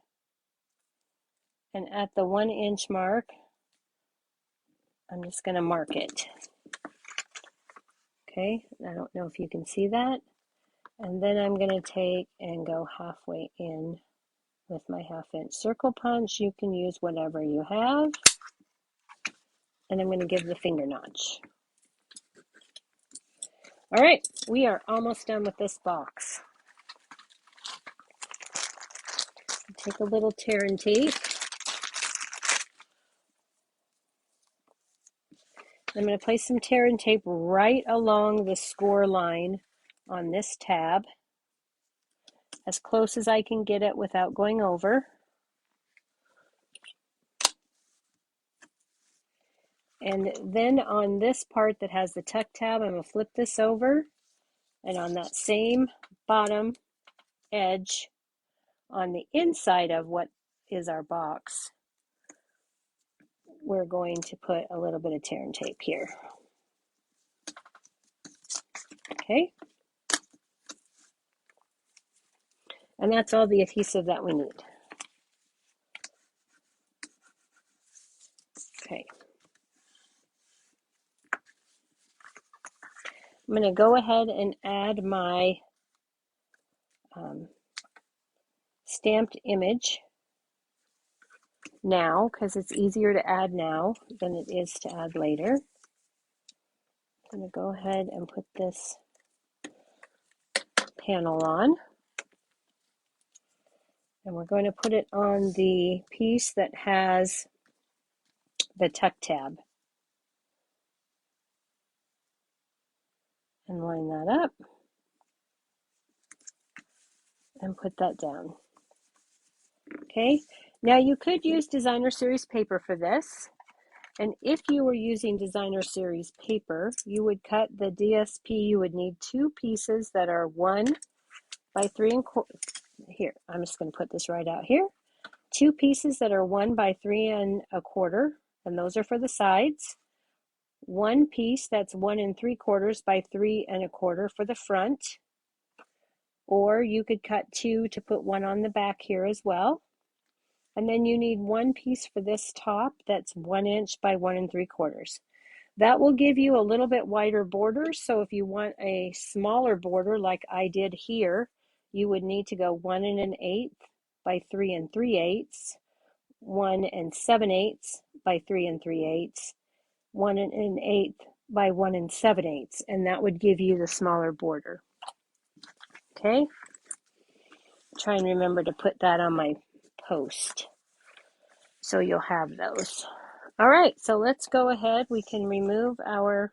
and at the 1 inch mark, I'm just going to mark it. Okay, I don't know if you can see that. And then I'm going to take and go halfway in with my 1/2 inch circle punch. You can use whatever you have. And I'm going to give the finger notch. All right, we are almost done with this box. Take a little tear and tape. I'm going to place some tear and tape right along the score line on this tab, as close as I can get it without going over. And then on this part that has the tuck tab, I'm going to flip this over, and on that same bottom edge on the inside of what is our box, we're going to put a little bit of tear and tape here. Okay, and that's all the adhesive that we need. Okay, I'm going to go ahead and add my stamped image now, because it's easier to add now than it is to add later. I'm going to go ahead and put this panel on, and we're going to put it on the piece that has the tuck tab, and line that up and put that down. Okay, now you could use designer series paper for this, and if you were using designer series paper, you would cut the DSP. You would need 2 pieces that are 1 by 3 1/4. Here, I'm just going to put this right out here. 2 pieces that are 1 by 3 1/4, and those are for the sides. 1 piece that's 1 3/4 by 3 1/4 for the front. Or you could cut 2 to put 1 on the back here as well. And then you need 1 piece for this top that's 1 inch by 1 3/4. That will give you a little bit wider border. So if you want a smaller border like I did here, you would need to go 1 1/8 by 3 3/8, 1 7/8 by 3 3/8, 1 1/8 by 1 7/8, and that would give you the smaller border. Okay, try and remember to put that on my post so you'll have those. All right, so let's go ahead. We can remove our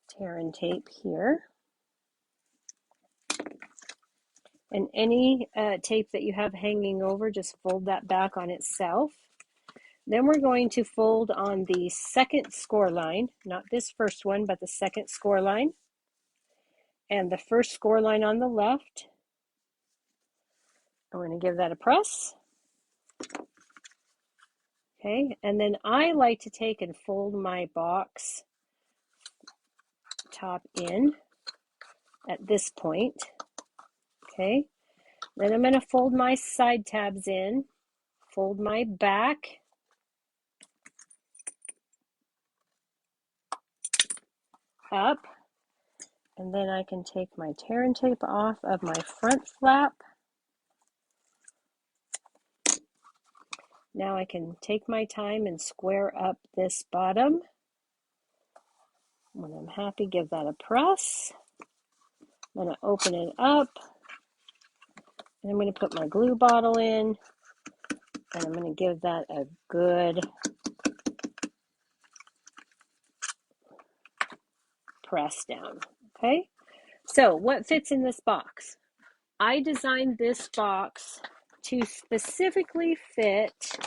tear and tape here, and any tape that you have hanging over, just fold that back on itself. Then we're going to fold on the second score line, not this first one, but the second score line, and the first score line on the left. I'm going to give that a press. Okay, and then I like to take and fold my box top in at this point. Okay, then I'm going to fold my side tabs in, fold my back, up, and then I can take my tear and tape off of my front flap. Now I can take my time and square up this bottom. When I'm happy, give that a press. I'm going to open it up, and I'm going to put my glue bottle in, and I'm going to give that a good press down. Okay, so what fits in this box? I designed this box to specifically fit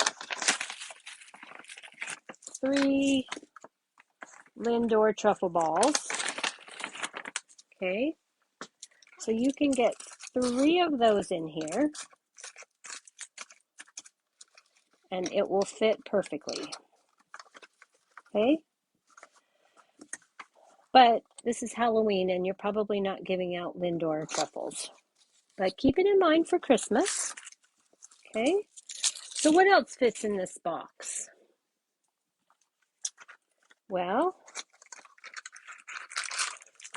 3 Lindor truffle balls. Okay, so you can get 3 of those in here, and it will fit perfectly. Okay, but this is Halloween, and you're probably not giving out Lindor truffles, but keep it in mind for Christmas. Okay, so what else fits in this box? Well,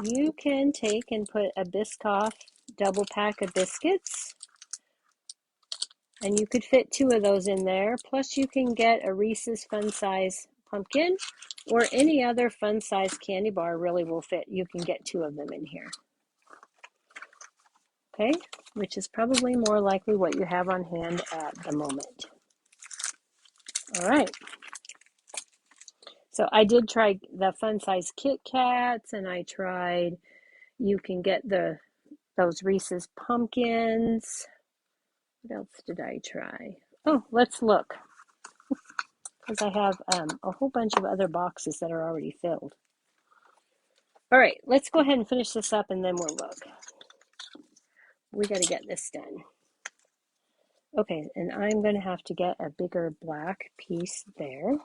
you can take and put a Biscoff double pack of biscuits, and you could fit 2 of those in there. Plus you can get a Reese's Fun Size pumpkin, or any other fun size candy bar really will fit. You can get 2 of them in here. Okay, which is probably more likely what you have on hand at the moment. All right. So I did try the fun size Kit Kats, and I tried, you can get those Reese's pumpkins. What else did I try? Oh, let's look, because I have a whole bunch of other boxes that are already filled. All right, let's go ahead and finish this up, and then we'll look. We got to get this done. Okay, and I'm going to have to get a bigger black piece there.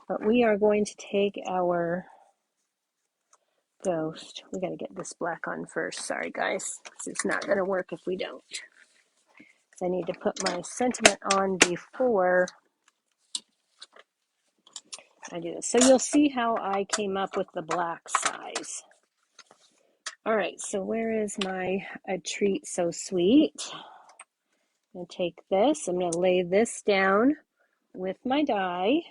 But we are going to take our ghost. We got to get this black on first. Sorry, guys. It's not going to work if we don't. I need to put my sentiment on before I do this. So you'll see how I came up with the black size. All right, so where is my A Treat So Sweet? I'm going to take this. I'm going to lay this down with my die.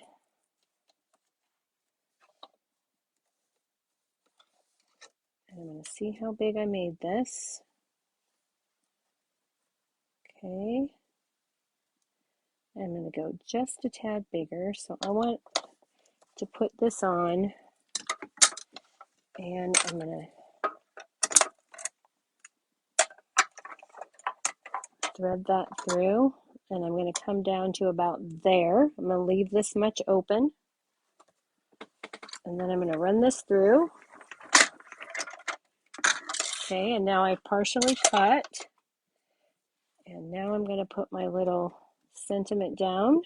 And I'm going to see how big I made this. Okay. I'm going to go just a tad bigger. So I want to put this on, and I'm going to thread that through, and I'm going to come down to about there. I'm going to leave this much open, and then I'm going to run this through. Okay, and now I've partially cut, and now I'm going to put my little sentiment down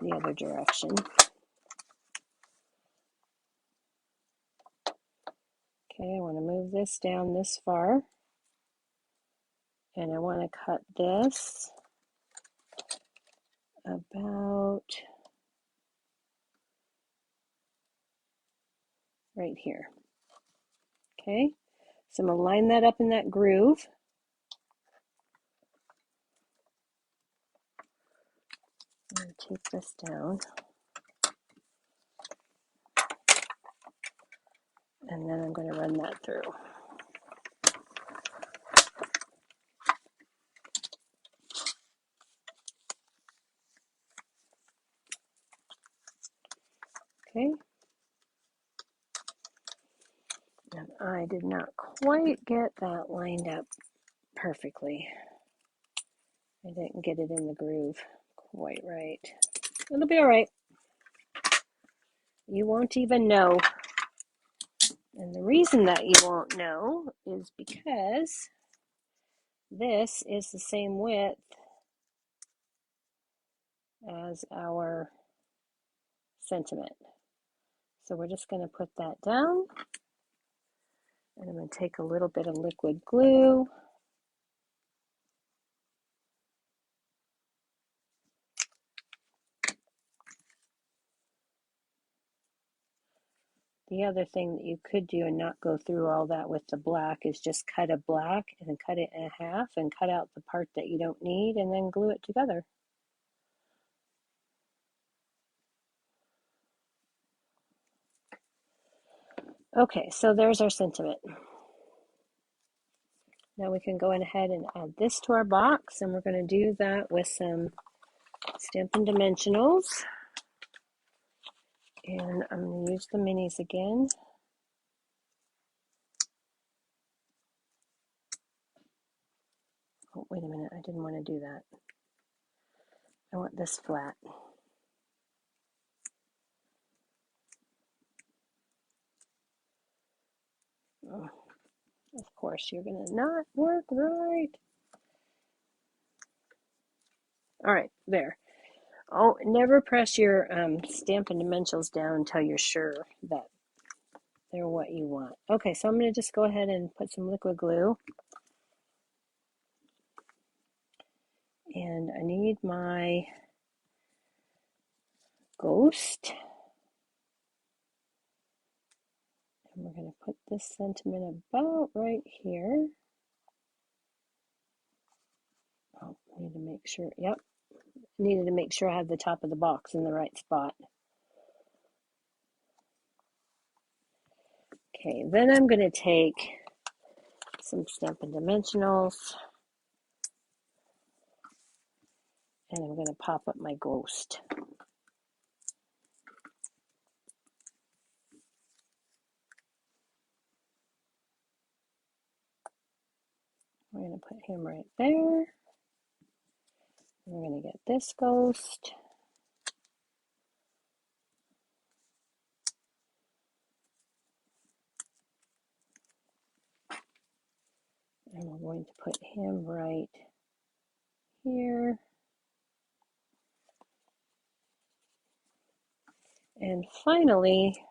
the other direction. Okay, I want to move this down this far, and I want to cut this about right here. Okay, so I'm going to line that up in that groove. I'm going to take this down, and then I'm going to run that through. Okay, and I did not quite get that lined up perfectly. I didn't get it in the groove quite right. It'll be all right. You won't even know. And the reason that you won't know is because this is the same width as our sentiment. So we're just going to put that down, and I'm going to take a little bit of liquid glue. The other thing that you could do and not go through all that with the black is just cut a black and then cut it in half and cut out the part that you don't need and then glue it together. Okay, so there's our sentiment. Now we can go ahead and add this to our box, and we're going to do that with some Stampin' Dimensionals. And I'm going to use the minis again. Oh, wait a minute, I didn't want to do that. I want this flat. Oh, of course, you're going to not work right. All right, there. Oh, never press your Stampin' Dimensionals down until you're sure that they're what you want. Okay, so I'm going to just go ahead and put some liquid glue. And I need my ghost. And we're going to put this sentiment about right here. Oh, I need to make sure, yep. Needed to make sure I had the top of the box in the right spot. Okay, then I'm going to take some Stampin' Dimensionals, and I'm going to pop up my ghost. We're going to put him right there. We're going to get this ghost. And we're going to put him right here. And finally,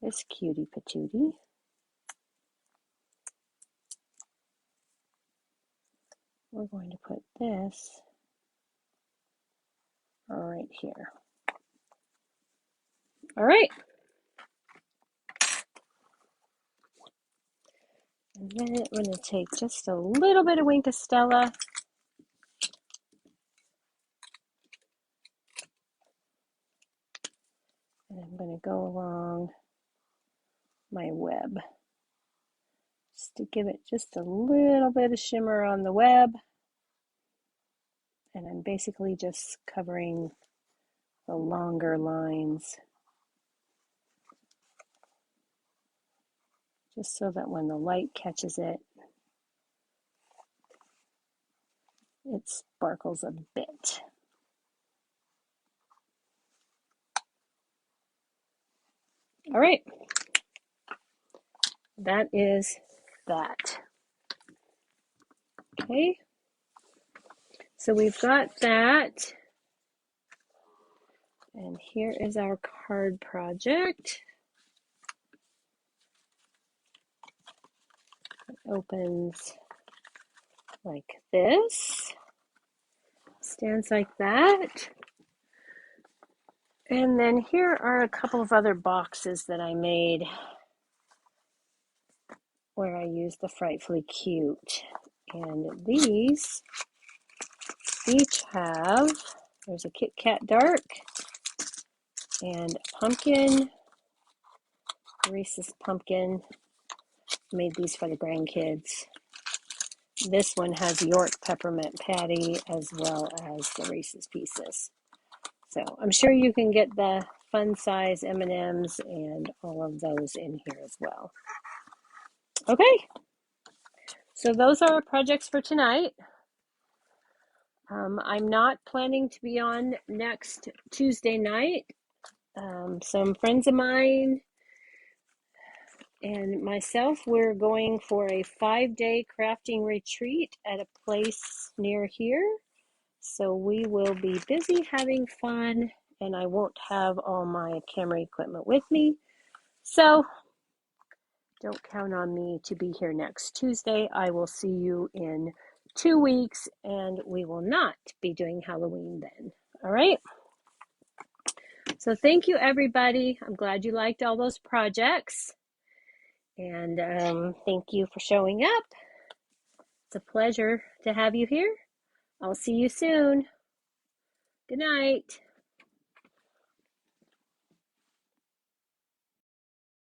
this cutie patootie. We're going to put this right here. All right. And then I'm going to take just a little bit of Wink of Stella. And I'm going to go along my web just to give it just a little bit of shimmer on the web. And I'm basically just covering the longer lines just so that when the light catches it, it sparkles a bit. All right, that is that. Okay, so we've got that. And here is our card project. It opens like this, stands like that. And then here are a couple of other boxes that I made where I used the Frightfully Cute. And these each have, there's a Kit Kat Dark and a pumpkin, Reese's pumpkin. Made these for the grandkids. This one has York Peppermint Patty as well as the Reese's Pieces. So I'm sure you can get the fun size M&Ms and all of those in here as well. Okay, so those are our projects for tonight. I'm not planning to be on next Tuesday night. Some friends of mine and myself, we're going for a 5-day crafting retreat at a place near here. So we will be busy having fun, and I won't have all my camera equipment with me. So don't count on me to be here next Tuesday. I will see you in 2 weeks, and we will not be doing Halloween then. All right? So thank you, everybody. I'm glad you liked all those projects. And thank you for showing up. It's a pleasure to have you here. I'll see you soon. Good night.